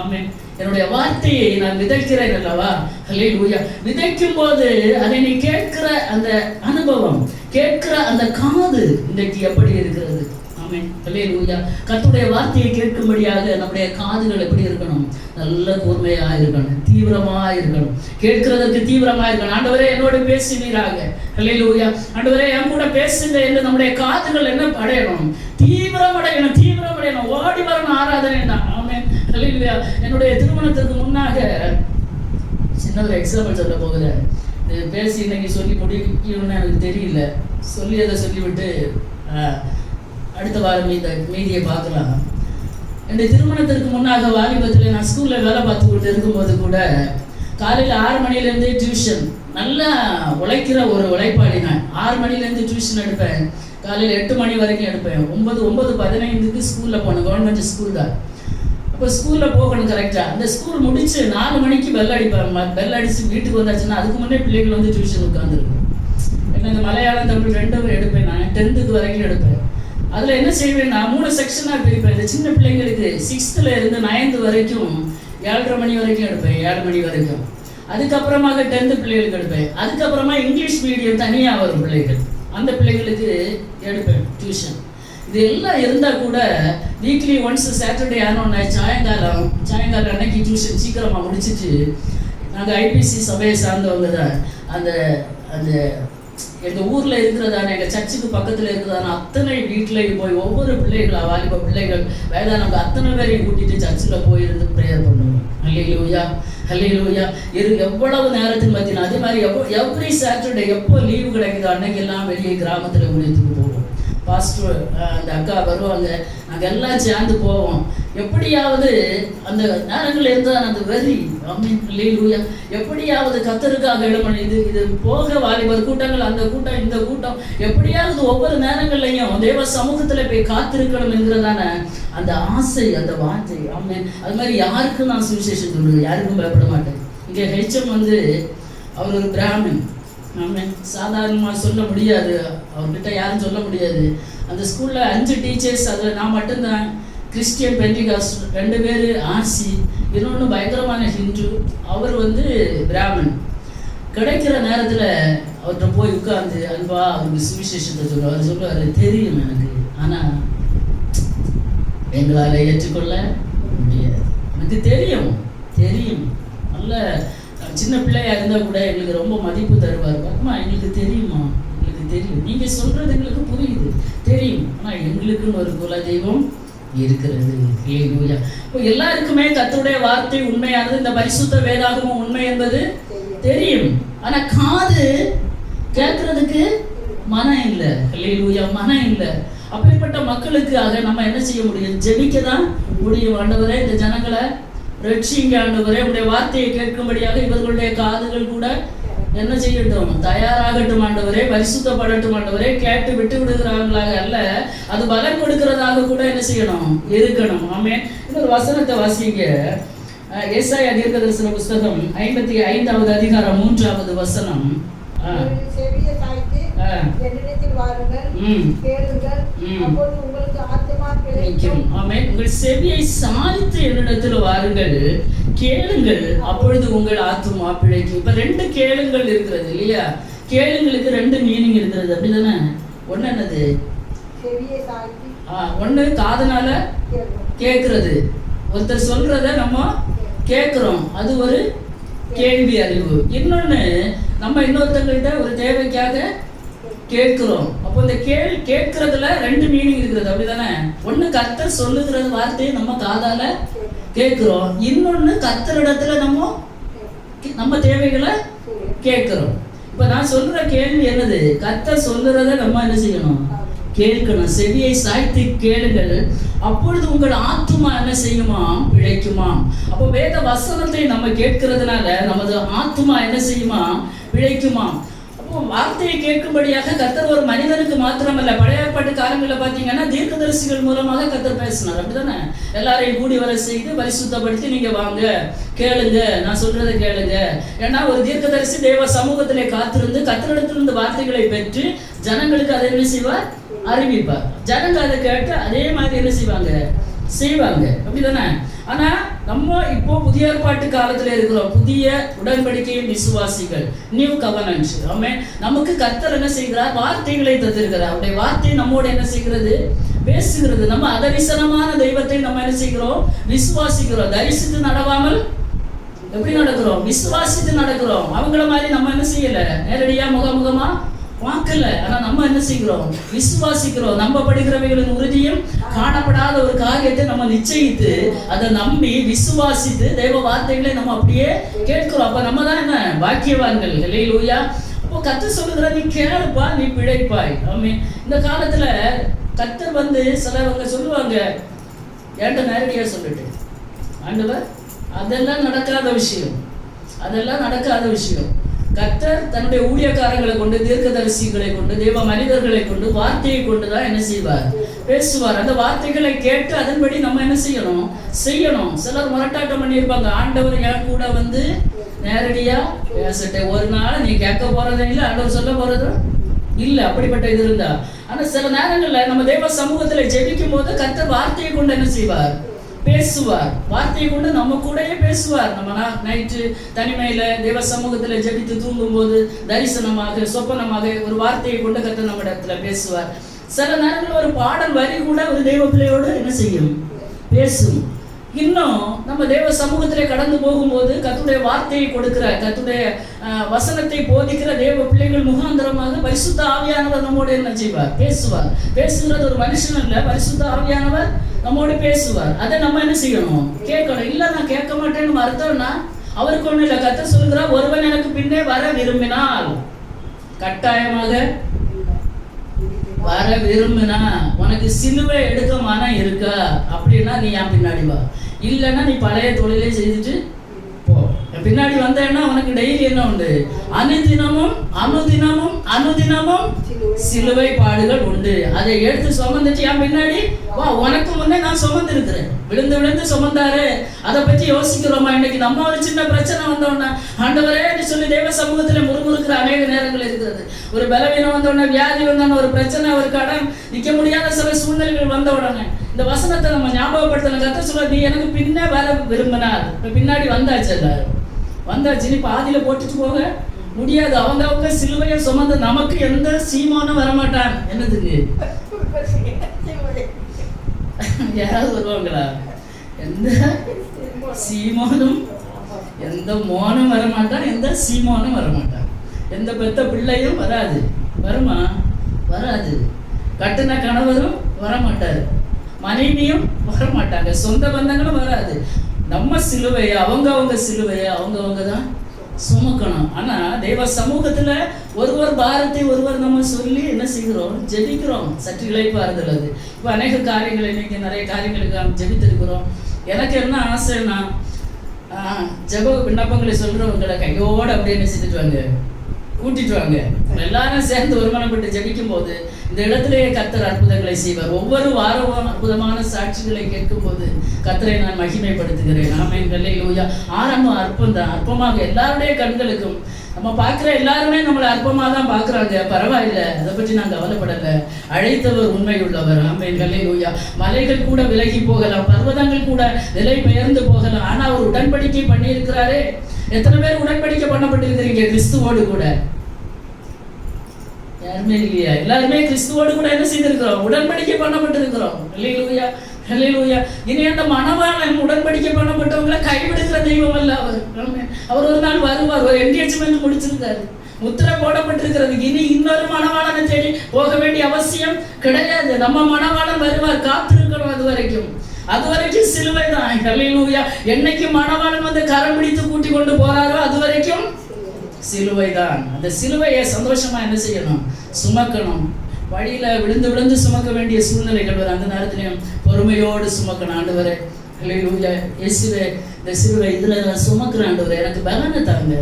ஆமென். என்னுடைய வார்த்தையை நான் விதைக்கிறேன் அல்லவா? ஹல்லேலூயா. விதைக்கும் போது அதை நீ கேட்கிற அந்த அனுபவம், கேட்கிற அந்த காது இன்றைக்கு எப்படி இருக்கிறது? ஆமென். ஹல்லேலூயா. கர்த்தருடைய வார்த்தையை கேட்கும்படியாக நம்முடைய காதுகள் எப்படி இருக்கணும்? நல்ல கூர்மையா இருக்கணும், தீவிரமா இருக்கணும், கேட்கிறதற்கு தீவிரமா இருக்கணும். ஆண்டவரே, என்னோட பேசுவீராக. ஹல்லேலூயா. ஆண்டவரே, என் கூட பேசுங்க என்று நம்முடைய காதுகள் என்ன அடையணும்? தீவிரம் அடையணும், தீவிரம் அடையணும், ஓடி வரணும் ஆராதனை தான். ஆமென். ஹல்லேலூயா. என்னுடைய திருமணத்திற்கு முன்னாக சின்ன ஒரு எக்ஸாம்பிள் சொல்ல போகிறேன். பேசி இன்னைக்கு சொல்லி முடிக்கணும்னு எனக்கு தெரியல, சொல்லி அதை சொல்லிவிட்டு அடுத்த வாரம் மீதியை பார்க்கலாம். என்னுடைய திருமணத்திற்கு முன்னாக வாலிபத்தில் நான் ஸ்கூலில் வேலை பார்த்துக்கிட்டு இருக்கும்போது கூட காலையில் 6 மணிலேருந்து டியூஷன், நல்லா உழைக்கிற ஒரு உழைப்பாளி நான். 6 மணிலேருந்து டியூஷன் எடுப்பேன், காலையில் 8 மணி வரைக்கும் எடுப்பேன். 9:15 ஸ்கூலில் போனேன், கவர்மெண்ட் ஸ்கூல் தான். அப்போ ஸ்கூலில் போகணும் கரெக்டாக. அந்த ஸ்கூல் முடிச்சு 4 மணிக்கு பெல் அடிப்பேன். பெல் அடித்து வீட்டுக்கு வந்தாச்சுன்னா அதுக்கு முன்னே பிள்ளைகள் வந்து டியூஷன் உட்காந்துருக்கும். ஏன்னா இந்த மலையாளம் தமிழ் 2 எடுப்பேன் நான், 10th வரைக்கும் எடுப்பேன். அதில் என்ன செய்வேன், நான் 3 செக்ஷனாக பிரிப்பேன். இந்த சின்ன பிள்ளைங்களுக்கு 6th இருந்து 9th வரைக்கும் 7:30 மணி வரைக்கும் எடுப்பேன், 7 மணி வரைக்கும். அதுக்கப்புறமாக 10th பிள்ளைகளுக்கு எடுப்பேன். அதுக்கப்புறமா இங்கிலீஷ் மீடியம் தனியாக வரும் பிள்ளைகள், அந்த பிள்ளைகளுக்கு எடுப்பேன் டியூஷன். இது எல்லாம் இருந்தால் கூட வீக்லி ஒன்ஸ் சாட்டர்டே ஆனோன்னா சாயங்காலம் அன்னைக்கு டியூஷன் சீக்கிரமாக முடிச்சுட்டு, நாங்கள் ஐபிசி சபையை சார்ந்தவங்க தான். அந்த அந்த எங்கள் ஊரில் இருக்கிறதான, எங்கள் சர்ச்சுக்கு பக்கத்தில் இருக்கிறதான அத்தனை வீட்டிலையும் போய் ஒவ்வொரு பிள்ளைகளா, வாலிப பிள்ளைகள், வயதானவங்க அத்தனை பேரையும் கூட்டிகிட்டு சர்ச்சில் போயிருந்து ப்ரேயர் பண்ணுவோம். ஹல்லேலூயா. ஹல்லேலூயா. எவ்வளவு நேரத்துக்கு பார்த்தீங்கன்னா அதே மாதிரி எவ்ரி சாட்டர்டே எப்போ லீவு கிடைக்குதோ அன்னைக்கெல்லாம் வெளியே கிராமத்தில் ஊழியத்துக்கு போவோம். பாஸ்டர் அந்த அக்கா வருவாங்க, நாங்கள் எல்லாம் சேர்ந்து போவோம். எப்படியாவது அந்த நேரங்கள் இருந்தால் அந்த வெறி அல்லேலூயா, எப்படியாவது கர்த்தருக்காக இடமணி இது போக வாலிபர் கூட்டங்கள், அந்த கூட்டம் இந்த கூட்டம், எப்படியாவது ஒவ்வொரு நேரங்கள்லையும் தேவ சமூகத்தில் போய் காத்திருக்கணும் என்கிறதான அந்த ஆசை, அந்த வார்த்தை. ஆமென். அது மாதிரி யாருக்கும் நான் சுவிசேஷம் சொல்லுவேன், யாருக்கும் பயப்பட மாட்டேன். இங்கே ஹெச்எம் அவர் ஒரு பிராமின். ஆமாம், சாதாரணமாக சொல்ல முடியாது, அவர்கிட்ட யாரும் சொல்ல முடியாது. அந்த ஸ்கூலில் 5 டீச்சர்ஸ், அதில் நான் மட்டும்தான் கிறிஸ்டியன் பெண்டிகாஸ்ட், 2 பேர் ஆர்சி, இன்னொன்று பயங்கரமான ஹிந்து. அவர் பிராமன். கிடைக்கிற நேரத்தில் அவர்கிட்ட போய் உட்கார்ந்து அன்பா அவருக்கு சுவிசேஷத்தை சொல்லுவார். அவர் சொல்லுவார், தெரியும் எனக்கு, ஆனால் எங்களால் ஏற்றுக்கொள்ள முடியாது. எனக்கு தெரியும் நல்ல சின்ன பிள்ளையா இருந்தால் கூட எங்களுக்கு ரொம்ப மதிப்பு தருவார். அம்மா எங்களுக்கு தெரியுமா, எங்களுக்கு தெரியும், நீங்கள் சொல்கிறது எங்களுக்கு புரியுது, தெரியும், ஆனால் எங்களுக்குன்னு ஒரு குல தெய்வம் இருக்கிறது. ஹல்லேலூயா. இப்போ எல்லாருக்குமே கர்த்தருடைய வார்த்தை உண்மையானது, இந்த பரிசுத்த வேதாகமும் உண்மை என்பது தெரியும், ஆனால் காது கேட்கறதுக்கு மனம் இல்லை. ஹல்லேலூயா, மனம் இல்லை. அப்படிப்பட்ட மக்களுக்காக நம்ம என்ன செய்ய முடியும்? ஜெபிக்க தான் முடியும். ஆண்டவரே, இந்த ஜனங்களை ரட்சிங்க ஆண்டவரே, உடைய வார்த்தையை கேட்கும்படியாக இவர்களுடைய காதுகள் கூட என்ன செய்யட்டும்? தயாராகட்டும் ஆண்டவரே, பரிசுத்தப்படட்டும் ஆண்டவரே. கேட்டு விட்டு விடுகிறாங்களாக அல்ல, அது பலன் கொடுக்கிறதாக கூட என்ன செய்யணும்? இருக்கணும். ஆமென். இன்னொரு வசனத்தை வாசிங்க. ஏசாயா தீர்க்கதரிசன புஸ்தகம் 55வது அதிகாரம் 3வது வசனம். உங்கள் செவியை சாய்த்து என்னிடத்தில் வாருங்கள், கேளுங்கள், அப்பொழுது உங்கள் ஆத்துமா பிழைக்கும். இப்ப 2 கேளுங்கள் இருக்கிறது இல்லையா? கேளுங்களுக்கு 2 மீனிங் இருக்கிறது, அப்படிதானே? ஒண்ணு என்னது? ஒண்ணு காதுனால கேட்கறது, ஒருத்தர் சொல்றத நம்ம கேட்கிறோம், அது ஒரு கேள்வி அறிவு. இன்னொன்னு, நம்ம இன்னொருத்தங்கிட்ட ஒரு தேவைக்காக கேட்கிறோம். அப்போ இந்த கேட்கறதுல 2 மீனிங் இருக்கிறது, அப்படிதானே? ஒண்ணு கர்த்தர் சொல்லுகிறது வார்த்தையை நம்ம காதால கேட்கிறோம், இன்னொன்னு கர்த்தரிடத்துல நம்ம தேவைகளை கேட்கிறோம். இப்ப நான் சொல்ற கேள்வி என்னது? கர்த்தர் சொல்லுறத நம்ம என்ன செய்யணும்? கேட்கணும். செவியை சாய்த்து கேளுங்கள், அப்பொழுது உங்கள் ஆத்துமா என்ன செய்யுமா? பிழைக்குமா. அப்போ வேத வசனத்தை நம்ம கேட்கிறதுனால நமது ஆத்துமா என்ன செய்யுமா? பிழைக்குமா. அப்போ வார்த்தையை கேட்கும்படியாக கர்த்தர் ஒரு மனிதனுக்கு மாத்திரமல்ல, பழைய ஏற்பாட்டு காலங்களில் பார்த்தீங்கன்னா தீர்க்கதரிசிகள் மூலமாக கர்த்தர் பேசினார், அப்படிதானே? எல்லாரையும் கூடி வர செய்து பரிசுத்தப்படுத்தி நீங்க வாங்க, கேளுங்க, நான் சொல்றதை கேளுங்க. ஏன்னா ஒரு தீர்க்கதரிசி தேவ சமூகத்திலே காத்திருந்து கர்த்தரிடத்திலிருந்து வார்த்தைகளை பெற்று ஜனங்களுக்கு அதை என்ன செய்வார்? அறிவிப்பார். ஜனங்க அதை கேட்டு அதே மாதிரி என்ன செய்வாங்க, அப்படிதானே? ஆனா நம்ம இப்போ புதிய ஏற்பாட்டு காலத்துல இருக்கிறோம், புதிய உடன்படிக்கையின் விசுவாசிகள், நியூ கவர்னன்ட். ஆமென். நமக்கு கர்த்தர் என்ன செய்கிறார்? வார்த்தைகளை தந்திருக்கிறார். அவருடைய வார்த்தை நம்மோட என்ன செய்கிறது? பேசுகிறது. நம்ம அதரிசனமான தெய்வத்தை நம்ம என்ன செய்கிறோம்? விசுவாசிக்கிறோம். தரிசித்து நடவாமல் எப்படி நடக்கிறோம்? விசுவாசித்து நடக்கிறோம். அவங்கள மாதிரி நம்ம என்ன செய்யல, நேரடியா முகமுகமா பார்க்கல, ஆனா நம்ம என்ன செய்கிறோம்? விசுவாசிக்கிறோம். நம்பப்படுகிறவைகளின் உறுதியும் காணப்படாத ஒரு காரியத்தை நம்ம நிச்சயித்து அதை நம்பி விசுவாசித்து தேவ வார்த்தைகளை நம்ம அப்படியே கேட்கிறோம். அப்ப நம்ம தான் என்ன பாக்கியவான்கள். ஹல்லேலூயா. அப்போ கர்த்தர் சொல்லுகிற, நீ கேளுப்பா, நீ பிழைப்பாய். ஆமென். இந்த காலத்துல கர்த்தர் சிலவங்க சொல்லுவாங்க, ஏன்ட்ட நேரடியா சொல்லிட்டு, ஆண்டவர் அதெல்லாம் நடக்காத விஷயம். கர்த்தர் தன்னுடைய ஊழியக்காரங்களை கொண்டு, தீர்க்கதரிசிகளை கொண்டு, தேவ மனிதர்களை கொண்டு, வார்த்தையை கொண்டுதான் என்ன செய்வார்? பேசுவார். அந்த வார்த்தைகளை கேட்டு அதன்படி நம்ம என்ன செய்யணும். சிலர் முரட்டாட்டம் பண்ணியிருப்பாங்க, ஆண்டவர் என் கூட நேரடியா பேசட்டே, ஒரு நாள் நீ கேட்க போறதே இல்லை, ஆண்டவர் சொல்ல போறதும் இல்லை, அப்படிப்பட்ட இது இருந்தா. ஆனா சில நேரங்கள்ல நம்ம தேவ சமூகத்துல ஜெபிக்கும் போது கர்த்தர் வார்த்தையை கொண்டு என்ன செய்வார்? பேசுவார். வார்த்தையை கொண்டு நம்ம கூடயே பேசுவார். நம்ம நைட்டு தனிமையில தேவ சமூகத்துல ஜெபித்து தூங்கும் போது தரிசனமாக, சொப்பனமாக ஒரு வார்த்தையை கொண்டு கர்த்தர் நம்ம இடத்துல பேசுவார். சில நேரங்களில் ஒரு பாடல் வரி கூட ஒரு தெய்வ பிள்ளையோடு என்ன செய்யும்? பேசும். இன்னும் நம்ம தேவ சமூகத்திலே கடந்து போகும்போது கர்த்தருடைய வார்த்தையை கொடுக்கிற, கர்த்தருடைய வசனத்தை போதிக்கிற தேவ பிள்ளைகள் முகாந்திரமாக பரிசுத்த ஆவியானவர் நம்மோடு என்ன செய்வார்? பேசுவார். பேசுகிறது ஒரு மனுஷன் அல்ல, பரிசுத்த ஆவியானவர் நம்மோடு பேசுவார். அதை நம்ம என்ன செய்யணும்? கேட்கணும். இல்லை நான் கேட்க மாட்டேன்னு அர்த்தம்னா அவருக்கு ஒன்றும் இல்லை. கர்த்தர் சொல்கிறார், ஒருவன் எனக்கு பின்னே வர விரும்பினால் கட்டாயமாக வர விரும்புனா, உனக்கு சிலுவை எடுக்க மனம் இருக்கா அப்படின்னா நீ என் பின்னாடி வா. இல்லைன்னா நீ பழைய தொழிலே செய்துட்டு போ. பின்னாடி வந்தேன்னா உனக்கு டெய்லி என்ன உண்டு? அனுதினமும் அனுதினமும் அனுதினமும் சிலுவை பாடுகள் உண்டு. அதை எடுத்து சுமந்துட்டு என் பின்னாடி வா. உனக்கு முன்னே நான் சுமந்து இருக்கிறேன். விழுந்து விழுந்து சுமந்தாரு. அதை பற்றி யோசிக்கிறோமா? இன்னைக்கு நம்ம ஒரு சின்ன பிரச்சனை வந்தோன்னா ஆண்டவரே சொல்லி தேவ சமூகத்துல முறுமுறுக்கிற அநேக நேரங்கள் இருக்கிறது. ஒரு பலவீனம் வந்தோடனே, வியாதி வந்தோடனே, ஒரு பிரச்சனை, ஒரு கடன், நிற்க முடியாத சில சூழ்நிலைகள் வந்த உடனே இந்த வசனத்தை நம்ம ஞாபகப்படுத்தணும். கத்த சொல்ல, நீ எனக்கு பின்னே வர விரும்பினார். இப்போ பின்னாடி வந்தாச்சு, எல்லாரும் வந்தாச்சு. நீ பாதியில போட்டுட்டு போக முடியாது. அவங்க சிலுவையை சுமந்து நமக்கு எந்த சீமானும் வரமாட்டான். என்னதுக்கு? யாராவது வருவாங்களா? எந்த சீமானும் எந்த மோனும் வரமாட்டான், எந்த சீமானும் வரமாட்டான், எந்த பெத்த பிள்ளையும் வராது. வருமா? வராது. கட்டின கணவரும் வரமாட்டாரு, மனைவியும் வரமாட்டாங்க, சொந்த பந்தங்களும் வராது. நம்ம சிலுவையை அவங்க சிலுவையை அவங்க தான் சுமக்கணும். ஆனா தெய்வ சமூகத்துல ஒருவர் பாரத்தை ஒருவர் நம்ம சொல்லி என்ன செய்கிறோம்? ஜெபிக்கிறோம். சற்று இளைப்பாறுதல். அது இப்போ அநேக காரியங்கள், இன்னைக்கு நிறைய காரியங்களுக்கு நாம் ஜெபித்திருக்கிறோம். எனக்கு என்ன ஆசைன்னா, ஜெப விண்ணப்பங்களை சொல்றவங்களை கையோடு அப்படியே நினைச்சிட்டு வாங்க, கூட்டிட்டு வாங்க. எல்லாரும் சேர்ந்து ஒருமனப்பட்டு ஜெபிக்கும் போது இந்த இடத்திலேயே கர்த்தர் அற்புதங்களை செய்வார். ஒவ்வொரு வாரமும் அற்புதமான சாட்சிகளை கேட்கும் போது கர்த்தரை நான் மகிமைப்படுத்துகிறேன். ஆமென், அல்லேலூயா. ஆரம்பம் அற்பம் தான். அற்பமாக எல்லாருடைய கண்களுக்கும் நம்ம பார்க்குற எல்லாருமே நம்மளை அற்பமாக தான் பார்க்குறாங்க. பரவாயில்லை, அதை பற்றி நான் கவலைப்படலை. அழைத்தவர் உண்மை உள்ளவர். ஆமென், அல்லேலூயா. மலைகள் கூட விலகி போகலாம், பர்வதங்கள் கூட நிலை பெயர்ந்து போகலாம். ஆனால் அவர் உடன்படிக்கை பண்ணியிருக்கிறாரே. எத்தனை பேர் உடன்படிக்கை பண்ணப்பட்டிருக்கிறீங்க கிறிஸ்துவோடு கூட? யாருமே இல்லையா? எல்லாருமே கிறிஸ்துவோடு கூட என்ன செய்திருக்கிறோம்? உடன்படிக்கை பண்ணப்பட்டிருக்கிறோம். அல்லேலூயா, அல்லேலூயா. இனி அந்த மணவாளன் உடன்படிக்கை பண்ணப்பட்டவங்களை கைவிடுகிற தெய்வம் அல்ல அவர். அவர் ஒரு நாள் வருவார். ஒரு என்கேஜ்மெண்ட் முடிச்சிருக்காரு, முத்திரை போடப்பட்டிருக்கிறது. இனி இன்னொரு மணவாளனை தேடி போக வேண்டிய அவசியம் கிடையாது. நம்ம மணவாளன் வருவார், காத்திருக்கணும். அது வரைக்கும் சிலுவை தான். அல்லேலூயா. என்னைக்கு மணவாளன் வந்து கரம் பிடித்து கூட்டி கொண்டு போறாரோ அது வரைக்கும் சிலுவை தான். அந்த சிலுவையை சந்தோஷமா என்ன செய்யணும்? சுமக்கணும். வழியில விழுந்து விழுந்து சுமக்க வேண்டிய சூழ்நிலைகள் வரும். அந்த நேரத்திலையும் பொறுமையோடு சுமக்கணும். ஆண்டவரே, அல்லேலூயா, இயேசுவே, இந்த சிலுவை இதுல நான் சுமக்கிறேன். ஆண்டவரே, எனக்கு பலனை தாங்க,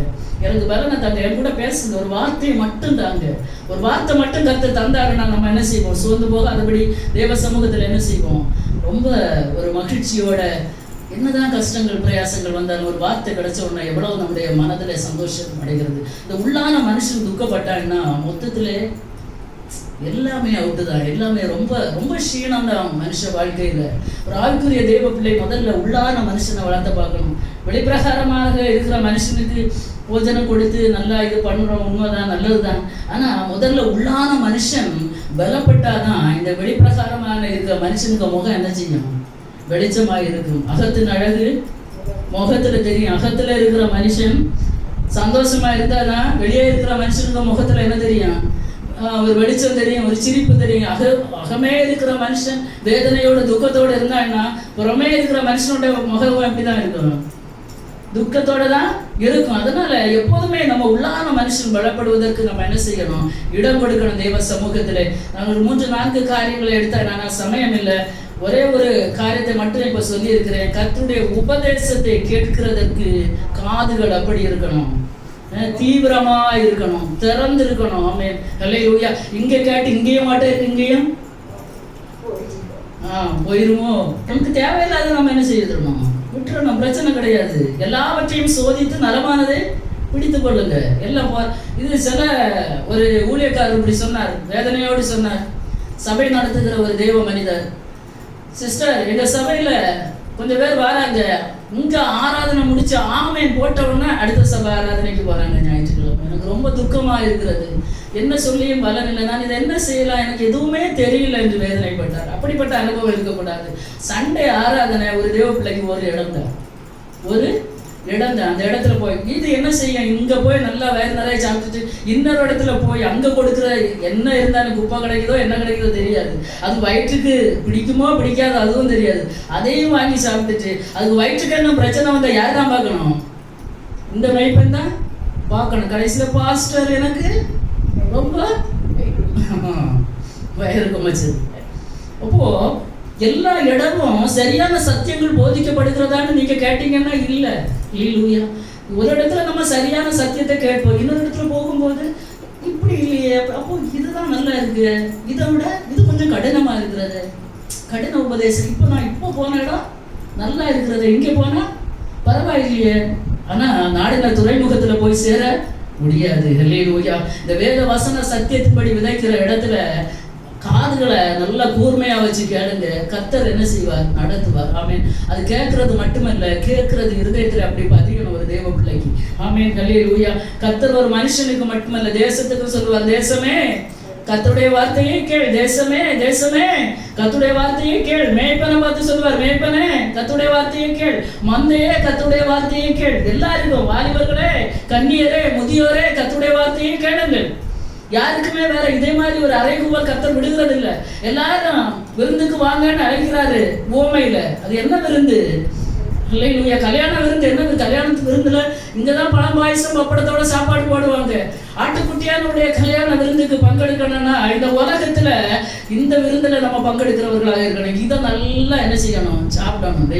எனக்கு பலனை தாங்க. என் கூட பேசுங்க, ஒரு வார்த்தையை மட்டும் தாங்க. ஒரு வார்த்தை மட்டும் கர்த்தர் தந்தாருன்னா நம்ம என்ன செய்வோம்? சோர்ந்து போகாதபடி தேவ சமூகத்துல என்ன செய்வோம்? ரொம்ப ஒரு மகிழ்ச்சியோட, என்னதான் கஷ்டங்கள் பிரயாசங்கள் வந்தாலும் ஒரு வார்த்தை கிடைச்ச உடனே எவ்வளவு நம்முடைய மனதில் சந்தோஷம் அடைகிறது. இந்த உள்ளான மனுஷன் துக்கப்பட்டான்னா மொத்தத்திலே எல்லாமே அவுட்டு தான். எல்லாமே ரொம்ப ரொம்ப க்ஷீணம் தான் மனுஷ வாழ்க்கையில். ஒரு ஆவிக்குரிய தேவ பிள்ளை முதல்ல உள்ளான மனுஷனை வளர்த்த பார்க்கணும். வெளிப்பிரகாரமாக இருக்கிற மனுஷனுக்கு போஜனம் கொடுத்து நல்லா இது பண்ணுறோம், உண்மைதான், நல்லது தான். ஆனால் முதல்ல உள்ளான மனுஷன் பலப்பட்டாதான் இந்த வெளிப்பிரகாரமாக இருக்கிற மனுஷனுக்கு முகம் என்ன செய்யும்? வெளிச்சமாக இருக்கும். அகத்தின் அழகு முகத்துல தெரியும். அகத்துல இருக்கிற மனுஷன் சந்தோஷமா இருந்தாதான் வெளியே இருக்கிற மனுஷனுக்கு முகத்துல என்ன தெரியும்? ஒரு வெளிச்சம் தெரியும், ஒரு சிரிப்பு தெரியும். அகமே இருக்கிற மனுஷன் வேதனையோட துக்கத்தோட இருந்தான்னா புறமே இருக்கிற மனுஷனோட முகம் எப்படிதான் இருக்கும்? துக்கத்தோட தான் இருக்கும். அதனால எப்போதுமே நம்ம உள்ளான மனுஷன் பலப்படுவதற்கு நம்ம என்ன செய்யணும்? இடம் கொடுக்கணும் தேவ சமூகத்திலே. நான் ஒரு 3-4 காரியங்களை எடுத்தேன். நான் சமயம் இல்லை, ஒரே ஒரு காரியத்தை மட்டும் இப்ப சொல்லி இருக்கிறேன். கர்த்தருடைய உபதேசத்தை கேட்கிறதற்கு காதுகள் அப்படி இருக்கணும், தீவிரமா இருக்கணும், திறந்து இருக்கணும். ஆமென், அல்லேலூயா. இங்க கேட்டு இங்கேயும் மாட்டேன், இங்கேயும் போயிருமோ? நமக்கு தேவையில்லாத நம்ம என்ன செய்யணும்? விட்டுறணும். பிரச்சனை கிடையாது. எல்லாவற்றையும் சோதித்து நலமானதை பிடித்து கொள்ளுங்க. எல்லாம் இது சில ஒரு ஊழியக்காரர் இப்படி சொன்னார், வேதனையோடு சொன்னார். சபை நடத்துகிற ஒரு தேவ மனிதர், சிஸ்டர், எங்க சபையில கொஞ்சம் பேர் வராங்க, இங்க ஆராதனை முடிச்சு ஆமேன் போட்ட உடனே அடுத்த சபை ஆராதனைக்கு போறாங்க ஞாயிற்றுக்கிழமை. எனக்கு ரொம்ப துக்கமா இருக்கிறது. என்ன சொல்லியும் பலன் இல்லை. நான் இதை என்ன செய்யலாம், எனக்கு எதுவுமே தெரியல என்று வேதனைப்பட்டார். அப்படிப்பட்ட அனுபவம் இருக்கக்கூடாது. சண்டே ஆராதனை ஒரு தேவ பிள்ளைக்கு ஒரு இடம் தான், ஒரு இடம் தான். அந்த இடத்துல போய் இது என்ன செய்யும்? இங்க போய் நல்லா வயிறு நிறைய சாப்பிட்டுட்டு இன்னொரு இடத்துல போய் அங்க கொடுக்குற என்ன இருந்தாலும் குப்பை கிடைக்குதோ என்ன கிடைக்குதோ தெரியாது. அது வயிற்றுக்கு பிடிக்குமோ பிடிக்காதோ அதுவும் தெரியாது. அதையும் வாங்கி சாப்பிட்டுட்டு அதுக்கு வயிற்றுக்கு என்ன பிரச்சனை வந்தா யார் தான் பார்க்கணும்? இந்த மைப்பன் தான் பார்க்கணும். கடைசியில பாஸ்டர் எனக்கு ரொம்ப வயிறு குமைச்சது. அப்போ எல்லா இடமும் சரியான சத்தியங்கள் போதிக்கப்படுகிறதான்னு நீங்க கேட்டீங்கன்னா இல்லை. ஹல்லேலூயா. ஒரு இடத்துல நம்ம சரியான சத்தியத்தை கேட்போம், இன்னொரு இடத்துல போகும்போது இப்படி இல்லையே, அப்போ இதுதான் நல்லா இருக்கு, இதை விட இது கொஞ்சம் கடினமா இருக்கிறது, கடின உபதேசம். இப்போ போன இடம் நல்லா இருக்கிறது, இங்கே போனா பரவாயில்லையே. ஆனா நாடின துறைமுகத்துல போய் சேர முடியாது. ஹல்லேலூயா. இந்த வேத வசன சத்தியத்தின்படி விதைக்கிற இடத்துல காதுகளை நல்லா கூர்மையா வச்சு கேளுங்க. கர்த்தர் என்ன செய்வார்? நடத்துவார். ஆமேன். அது கேட்கறது மட்டுமல்ல, கேட்கறது இருதயத்துல அப்படி பதியணும் ஒரு தேவ பிள்ளைக்கு. ஆமேன். ஹல்லேலூயா. கர்த்தர் ஒரு மனுஷனுக்கு மட்டுமல்ல, தேசத்துக்கு சொல்லுவார், தேசமே கர்த்தருடைய வார்த்தையை கேள், தேசமே தேசமே கர்த்தருடைய வார்த்தையை கேள். மேய்ப்பனை பார்த்து சொல்லுவார், மேய்ப்பனே கர்த்தருடைய வார்த்தையை கேள், மந்தையே கர்த்தருடைய வார்த்தையை கேள். எல்லாருக்கும், வாலிபர்களே, கன்னியரே, முதியோரே, கர்த்தருடைய வார்த்தையை கேளுங்கள். யாருக்குமே வேற இதே மாதிரி ஒரு அறைகூவல் கர்த்தர் விடுகிறது இல்லை. எல்லாரும் விருந்துக்கு வாங்கன்னு அழைக்கிறாரு ஓமையில. அது என்ன விருந்து? ஹல்லேலூயா. கல்யாண விருந்து. என்னது கல்யாணத்து விருந்துல? இங்கதான் பழம் பாயசம் பப்படத்தோட சாப்பாடு போடுவாங்க. ஆட்டுக்குட்டியானுடைய கல்யாண விருந்துக்கு பங்கெடுக்கணும்னா இந்த உலகத்துல இந்த விருந்துல நம்ம பங்கெடுக்கிறவர்களாக இருக்கணும். இதை நல்லா என்ன செய்யணும்? சாப்பிடணும்.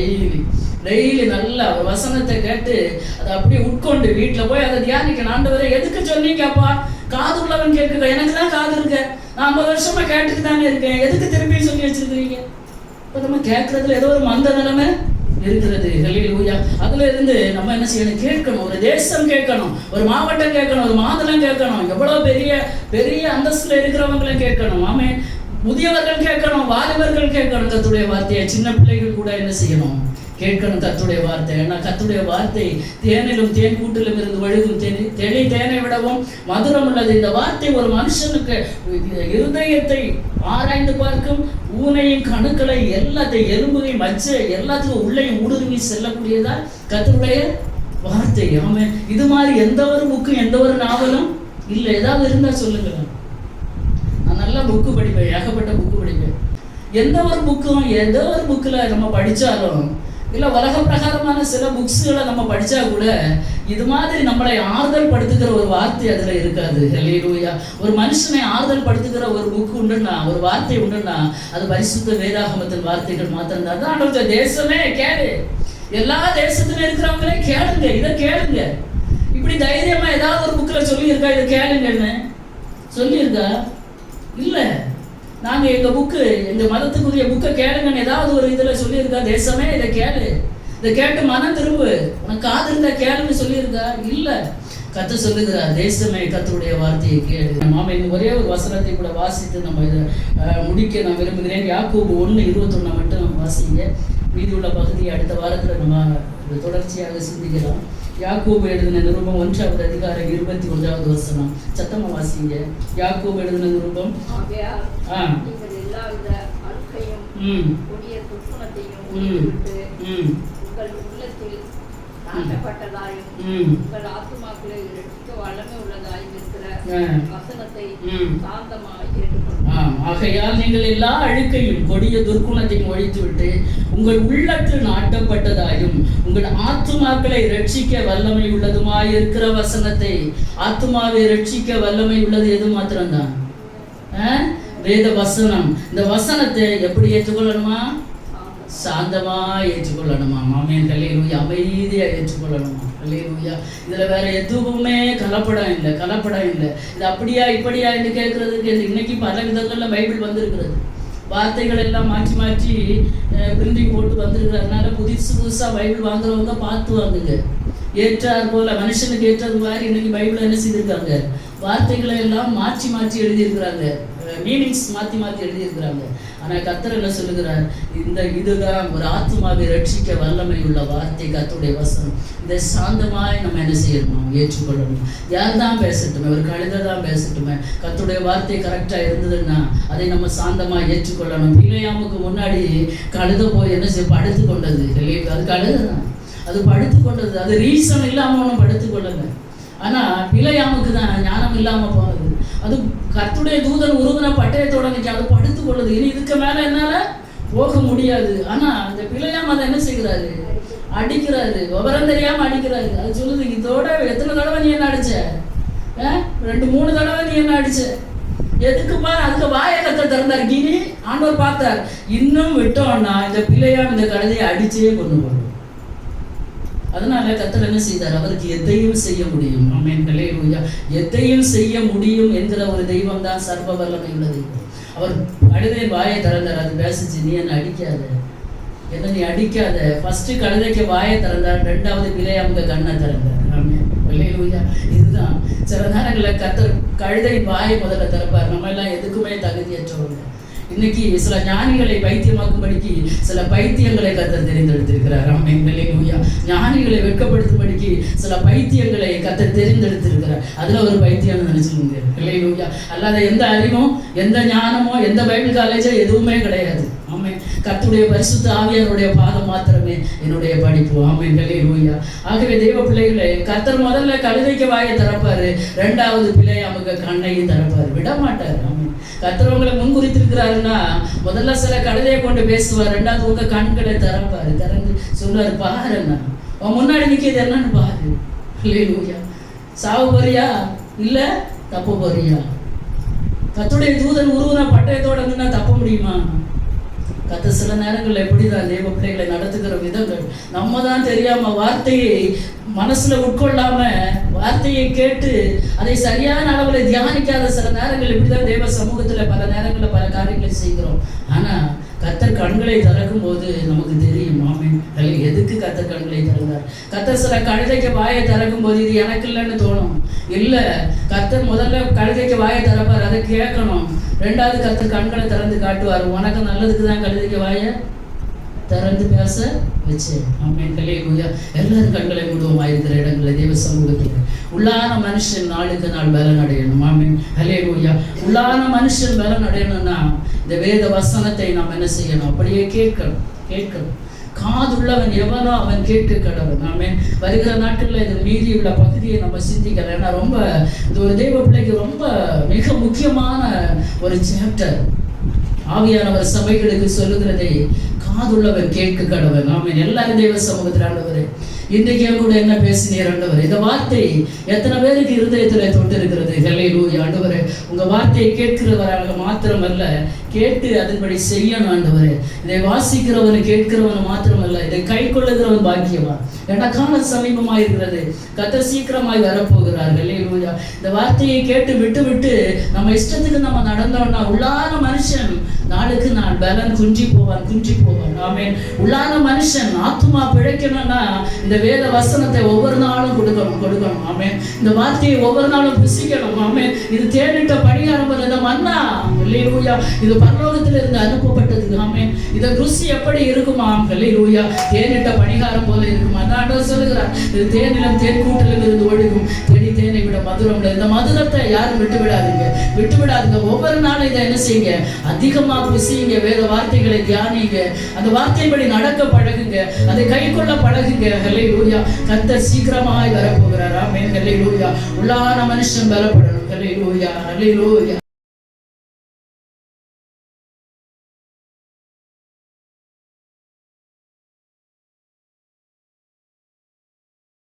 டெய்லி நல்லா ஒரு வசனத்தை கேட்டு அதை அப்படியே உட்கொண்டு வீட்டுல போய் அதை தியானிக்கணும். ஆண்டவரே எதுக்கு சொன்னீங்கப்பா? காது உள்ளவன் கேட்குற, எனக்கு தான் காது இருக்க, நான் 50 வருஷமா கேட்டுட்டு தானே இருக்கேன், எதுக்கு திருப்பி சொல்லி வச்சிருக்கிறீங்க? இப்போ நம்ம கேட்கறதுல ஏதோ ஒரு மந்த நிலைமை இருக்கிறது. ஹல்லேலூயா. அதுல இருந்து நம்ம என்ன செய்யணும்? கேட்கணும். ஒரு தேசம் கேட்கணும், ஒரு மாவட்டம் கேட்கணும், ஒரு மாநிலம் கேட்கணும், எவ்வளவு பெரிய பெரிய அந்தஸ்துல இருக்கிறவங்களும் கேட்கணும். ஆமென். முதியவர்கள் கேட்கணும், வாலிபர்கள் கேட்கணும் கர்த்தருடைய வார்த்தையை. சின்ன பிள்ளைகள் கூட என்ன செய்யணும்? கேட்கணும் கர்த்தருடைய வார்த்தை. ஏன்னா கர்த்தருடைய வார்த்தை தேனிலும் தேன் கூட்டிலும் இருந்து வழுகும் தெளி தேனை விடவும் மதுரம் உள்ளது. இந்த வார்த்தை ஒரு மனுஷனுக்கு இருதயத்தை ஆராய்ந்து பார்க்கும், ஊனையும் கணுக்களை எல்லாத்தையும் எலும்புகளையும் மச்ச எல்லாத்துக்கும் உள்ளேயும் ஊடுருவி செல்லக்கூடியதா கர்த்தருடைய வார்த்தை. ஆமென். இது மாதிரி எந்த ஒரு புக்கும் எந்த ஒரு நாவலும் இல்லை. ஏதாவது இருந்தா சொல்லுங்க. நான் நல்லா புக்கு படிப்பேன், ஏகப்பட்ட புக்கு படிப்பேன். எந்த ஒரு புக்கும் ஏதோ ஒரு புக்கில் நம்ம படித்தாலும் இல்லை உலக பிரகாரமான சில புக்ஸுகளை நம்ம படித்தா கூட இது மாதிரி நம்மளை ஆறுதல் படுத்துக்கிற ஒரு வார்த்தை அதில் இருக்காது. ஹல்லேலூயா. ஒரு மனுஷனை ஆறுதல் படுத்துக்கிற ஒரு புக்கு உண்டுன்னா, ஒரு வார்த்தை உண்டுன்னா, அது பரிசுத்த வேதாகமத்தின் வார்த்தைகள் மாத்திரம்தான். அதான் தேசமே கேளு, எல்லா தேசத்துல இருக்கிறவங்களே கேளுங்க, இதை கேளுங்க. இப்படி தைரியமா ஏதாவது ஒரு புக்கில் சொல்லியிருக்கா இதை கேளுங்கன்னு சொல்லியிருக்கா? இல்லை. நாங்க எங்க புக்கு, எங்க மதத்துக்குரிய புக்கை கேளுங்கன்னு ஏதாவது ஒரு இதுல சொல்லியிருக்கா? தேசமே இதை கேளு, இதை கேட்டு மனம் திரும்பு, உனக்கு காது இருந்தா கேளுன்னு சொல்லியிருக்கா? இல்ல. கர்த்தர் சொல்லுகிறார், தேசமே கர்த்தருடைய வார்த்தையை கேளு. மாமா இந்த ஒரே ஒரு வசனத்தை கூட வாசித்து நம்ம இதை முடிக்க நான் விரும்புகிறேன். யாக்கோபு 1:21 மட்டும் வாசிங்க. மீதி உள்ள பகுதியை அடுத்த வாரத்துல நம்ம தொடர்ச்சியாக சிந்திக்கலாம். யாக்கோபு எழுதின நிருபம் 1வது அதிகாரம் 21வது வசனம். சத்தமா வாசிங்க. யாக்கோபு எழுதின நிருபம். ஆகையால் நீங்கள் எல்லா அழுக்கையும் கொடிய துர்க்குணத்தையும் ஒழித்துவிட்டு உங்கள் உள்ளத்தில் நாட்டப்பட்டதாயும் உங்கள் ஆத்துமாக்களை ரட்சிக்க வல்லமை உள்ளதுமாய் இருக்கிற வசனத்தை. ஆத்துமாவை ரட்சிக்க வல்லமை உள்ளது எது மாத்திரம்தான்? வேத வசனம். இந்த வசனத்தை எப்படி ஏற்றுக்கொள்ளணுமா? சாந்தமா ஏற்றுக்கொள்ளணுமா? ஆமென். ஹல்லேலூயா. அமைதியா ஏற்றுக்கொள்ளணுமா? ஹல்லேலூயா. இதுல வேற எதுவுமே கலப்படம் இல்லை, கலப்படம் இல்லை. இது அப்படியா இப்படியா என்று கேட்கறதுக்கு இன்னைக்கு பல விதங்கள்ல பைபிள் வந்திருக்கிறது. வார்த்தைகள் எல்லாம் மாற்றி மாற்றி பிரிண்டிங் போட்டு வந்திருக்கிறதுனால புதுசா பைபிள் வாங்குறவங்க பார்த்து வாங்குங்க. ஏற்றார் போல மனுஷனுக்கு ஏற்றது மாதிரி இன்னைக்கு பைபிள் என்ன செய்திருக்காங்க? வார்த்தைகளை எல்லாம் மாற்றி மாற்றி எழுதியிருக்கிறாங்க, மீனிங்ஸ் மாற்றி மாற்றி எழுதியிருக்கிறாங்க. ஆனால் கர்த்தர் என்ன சொல்லுகிறார்? இதுதான் ஒரு ஆத்மாவை ரட்சிக்க வல்லமை உள்ள வார்த்தை, கர்த்தருடைய வசனம். இதை சாந்தமாய் நம்ம என்ன செய்யணும்? ஏற்றுக்கொள்ளணும். யார் தான் பேசட்டுமே, ஒரு கழுதை தான் பேசட்டுமே, கர்த்தருடைய வார்த்தை கரெக்டாக இருந்ததுன்னா அதை நம்ம சாந்தமாக ஏற்றுக்கொள்ளணும். பிலேயாமுக்கு முன்னாடி கழுதை போய் என்ன செய்ய படுத்து கொண்டது? அது கழுதை தான், அது படுத்து கொண்டது. அது ரீசன் இல்லாமல் ஒன்றும் படுத்து கொள்ளலை. ஆனால் பிலேயாமுக்கு தான் ஞானம் இல்லாமல் போனது. அது கர்த்தருடைய தூதன் உருவின பட்டயத்தோட நிற்க அது படுத்து கொள்ளுது. இனி இதுக்கு மேலே என்னால் போக முடியாது. ஆனால் அந்த பிலேயாம் அதை என்ன செய்கிறாரு? அடிக்கிறாரு, விவரம் தெரியாமல் அடிக்கிறாரு. அது சொல்லுது, இதோட எத்தனை தடவை நீ என்ன அடிச்ச? 2-3 தடவை நீ என்ன அடிச்ச? எதுக்குமா அதுக்கு வாயை கத்தர் திறந்தார். கினி ஆண்டவர் பார்த்தார், இன்னும் விட்டோம்னா இந்த பிள்ளையாம் இந்த கழுதையை அடிச்சே கொண்டு போடும். அதனால கத்தர் என்ன செய்தார், அவருக்கு எதையும் செய்ய முடியும். ஆமென், ஹல்லேலூயா. எதையும் செய்ய முடியும் என்கிற ஒரு தெய்வம் தான் சர்வ வல்லமை உள்ள தெய்வம். அவர் கழுதையின் வாயை திறந்தார், அது பேசிச்சு, நீ என்ன அடிக்காத, என்ன நீ அடிக்காத. ஃபர்ஸ்ட் கழுதைக்கு வாயை திறந்தார், ரெண்டாவது பிள்ளையாமுக கண்ணை திறந்தார். ஆமென், ஹல்லேலூயா. இதுதான் சில நேரங்களில் கத்தர் கழுதையின் வாயை முதல்ல திறப்பார். நம்ம எல்லாம் எதுக்குமே தகுதியற்றவங்க. இன்னைக்கு சில ஞானிகளை பைத்தியமாக்கும்படிக்கு சில பைத்தியங்களை கத்தர் தெரிந்தெடுத்திருக்கிறார். ஆமென், ஹல்லேலூயா. ஞானிகளை வெட்கப்படுத்தும்படிக்கு சில பைத்தியங்களை கத்தர் தெரிந்தெடுத்திருக்கிறார். அதுல ஒரு பைத்தியம் நினைச்சுக்கோங்க. ஹல்லேலூயா. அல்லாத எந்த அறிவும், எந்த ஞானமோ, எந்த பைபிள் காலேஜோ எதுவுமே கிடையாது. ஆமென். கர்த்தருடைய பரிசுத்த ஆவியாருடைய பாதம் மாத்திரமே என்னுடைய படிப்பு. ஆமென், ஹல்லேலூயா. ஆகவே தேவ பிள்ளைகளே, கர்த்தர் முதல்ல கழுதைக்கு வாயை திறப்பாரு, ரெண்டாவது பிள்ளையாமுக கண்ணையும் திறப்பாரு, விட மாட்டாரு. ஆமென். கர்த்தர் உங்களை முன்குறித்திருக்கிறாருன்னா முதல்ல சில கழுதையை கொண்டு பேசுவார், ரெண்டாவது உங்க கண்களை திறப்பாரு. திறந்து சொல்றாரு, பாருன்னா உன் முன்னாடி நிக்கிறது என்னன்னு பாரு. ஹல்லேலூயா. சாவு போறியா இல்ல தப்ப போறியா? கர்த்தருடைய தூதன் உருவன பட்டயத்தோட நின்னா தப்ப முடியுமா? கத்த சில நேரங்களில் எப்படிதான் தேவ பிள்ளைகளை நடத்துகிற விதங்கள் நம்ம தான் தெரியாம வார்த்தையை மனசுல உட்கொள்ளாம வார்த்தையை கேட்டு அதை சரியான அளவில் தியானிக்காத சில நேரங்கள் இப்படிதான் தேவ சமூகத்துல பல நேரங்களில் பல காரியங்களை செய்கிறோம். ஆனா கர்த்தர் கண்களை திறக்கும் போது நமக்கு தெரியும். ஆமென். எதுக்கு கர்த்தர் கண்களை திறந்தார்? கர்த்தர் சில கழுதைக்கு வாயை திறக்கும் போது இது எனக்கு இல்லைன்னு தோணும். இல்ல, கர்த்தர் முதல்ல கழுதைக்கு வாயை திறப்பார், அதை கேட்கணும். ரெண்டாவது கர்த்தர் கண்களை திறந்து காட்டுவார், உனக்கு நல்லதுக்கு தான் கழுதைக்கு வாயை திறந்து பேச வச்சு. ஆமென், ஹல்லேலூயா. எல்லாரும் கண்களை மூடுவோம் இருக்கிற இடங்களில் தேவ சமூகத்தில். உள்ளான மனுஷன் நாளுக்கு நாள் பலன் அடையணும். ஆமென், ஹல்லேலூயா. உள்ளான மனுஷன் பலன் அடையணும்னா இந்த வேத வசனத்தை நாம் என்ன செய்யணும்? அப்படியே கேட்கணும். கேட்கணும். காதுள்ளவன் எவனோ அவன் கேட்க கடவன். ஆமென். வருகிற நாட்களில் இது மீறி உள்ள பகுதியை நம்ம சிந்திக்கலாம். ஏன்னா ரொம்ப இது ஒரு தேவ பிள்ளைக்கு ரொம்ப மிக முக்கியமான ஒரு சாப்டர். ஆவியானவர் சபைகளுக்கு சொல்லுகிறதை காதுள்ளவன் கேட்க கடவன். ஆமென். எல்லாரும் தேவ சமூகத்தில் ஆண்டவரே, இன்றைக்கு கூட என்ன பேசினீர் ஆண்டவரே? இந்த வார்த்தை எத்தனை பேருக்கு இருதயத்தில் தொட்டு இருக்கிறது? ஹல்லேலூயா. ஆண்டவரே, உங்க வார்த்தையை கேட்கிறவராக மாத்திரமல்ல, கேட்டு அதன்படி செய்யணும் ஆண்டவரே. இதை வாசிக்கிறவன் கேட்கிறவன் மாத்திரமல்ல, இதை கை கொள்ளுகிறவன் பாக்கியவான். ஏன்னா காலம் சமீபமாக இருக்கிறது, கர்த்தர் சீக்கிரமாய் வரப்போகிறார். ஹல்லேலூயா. இந்த வார்த்தையை கேட்டு விட்டு விட்டு நம்ம இஷ்டத்துக்கு நம்ம நடந்தோம்னா உள்ளான மனுஷன் நாளுக்கு நாள் பலன் குன்றி போவான், குன்றி போவான். ஆமென். உள்ளான மனுஷன் ஆத்துமா பிழைக்கணும்னா இந்த வேத வசனத்தை ஒவ்வொரு நாளும் கொடுக்கணும். ஆமென். இந்த வார்த்தையை ஒவ்வொரு நாளும் புசிக்கணும். ஆமென். இது தேடிட்ட பணியாரம் இந்த மன்னா. ஹல்லேலூயா. இது பரலோகத்தில் இருந்து அனுப்பப்பட்டது. ஆமென். இத ருசி எப்படி இருக்குமா? ஹல்லேலூயா. தேனிட்ட பணிகாரம் போல இருக்குமா? ஆண்டவர் சொல்லுகிறார், இது தேனிலும் தேன் கூட்டிலும் இருந்து ஒழுகும், தேடி தேனை விட மதுரம். இந்த மதுரத்தை யாரும் விட்டு விடாதுங்க. ஒவ்வொரு நாளும் இதை என்ன செய்யுங்க? அதிகமா புசியுங்க. வேத வார்த்தைகளை தியானிங்க. அந்த வார்த்தைப்படி நடக்க பழகுங்க. அதை கை கொள்ள பழகுங்க. ஹல்லேலூயா. கர்த்தர் சீக்கிரமாய் வரப்போகிறார். ஆமென், ஹல்லேலூயா. உள்ளான மனுஷன் பலப்படணும். ஹல்லேலூயா, ஹல்லேலூயா.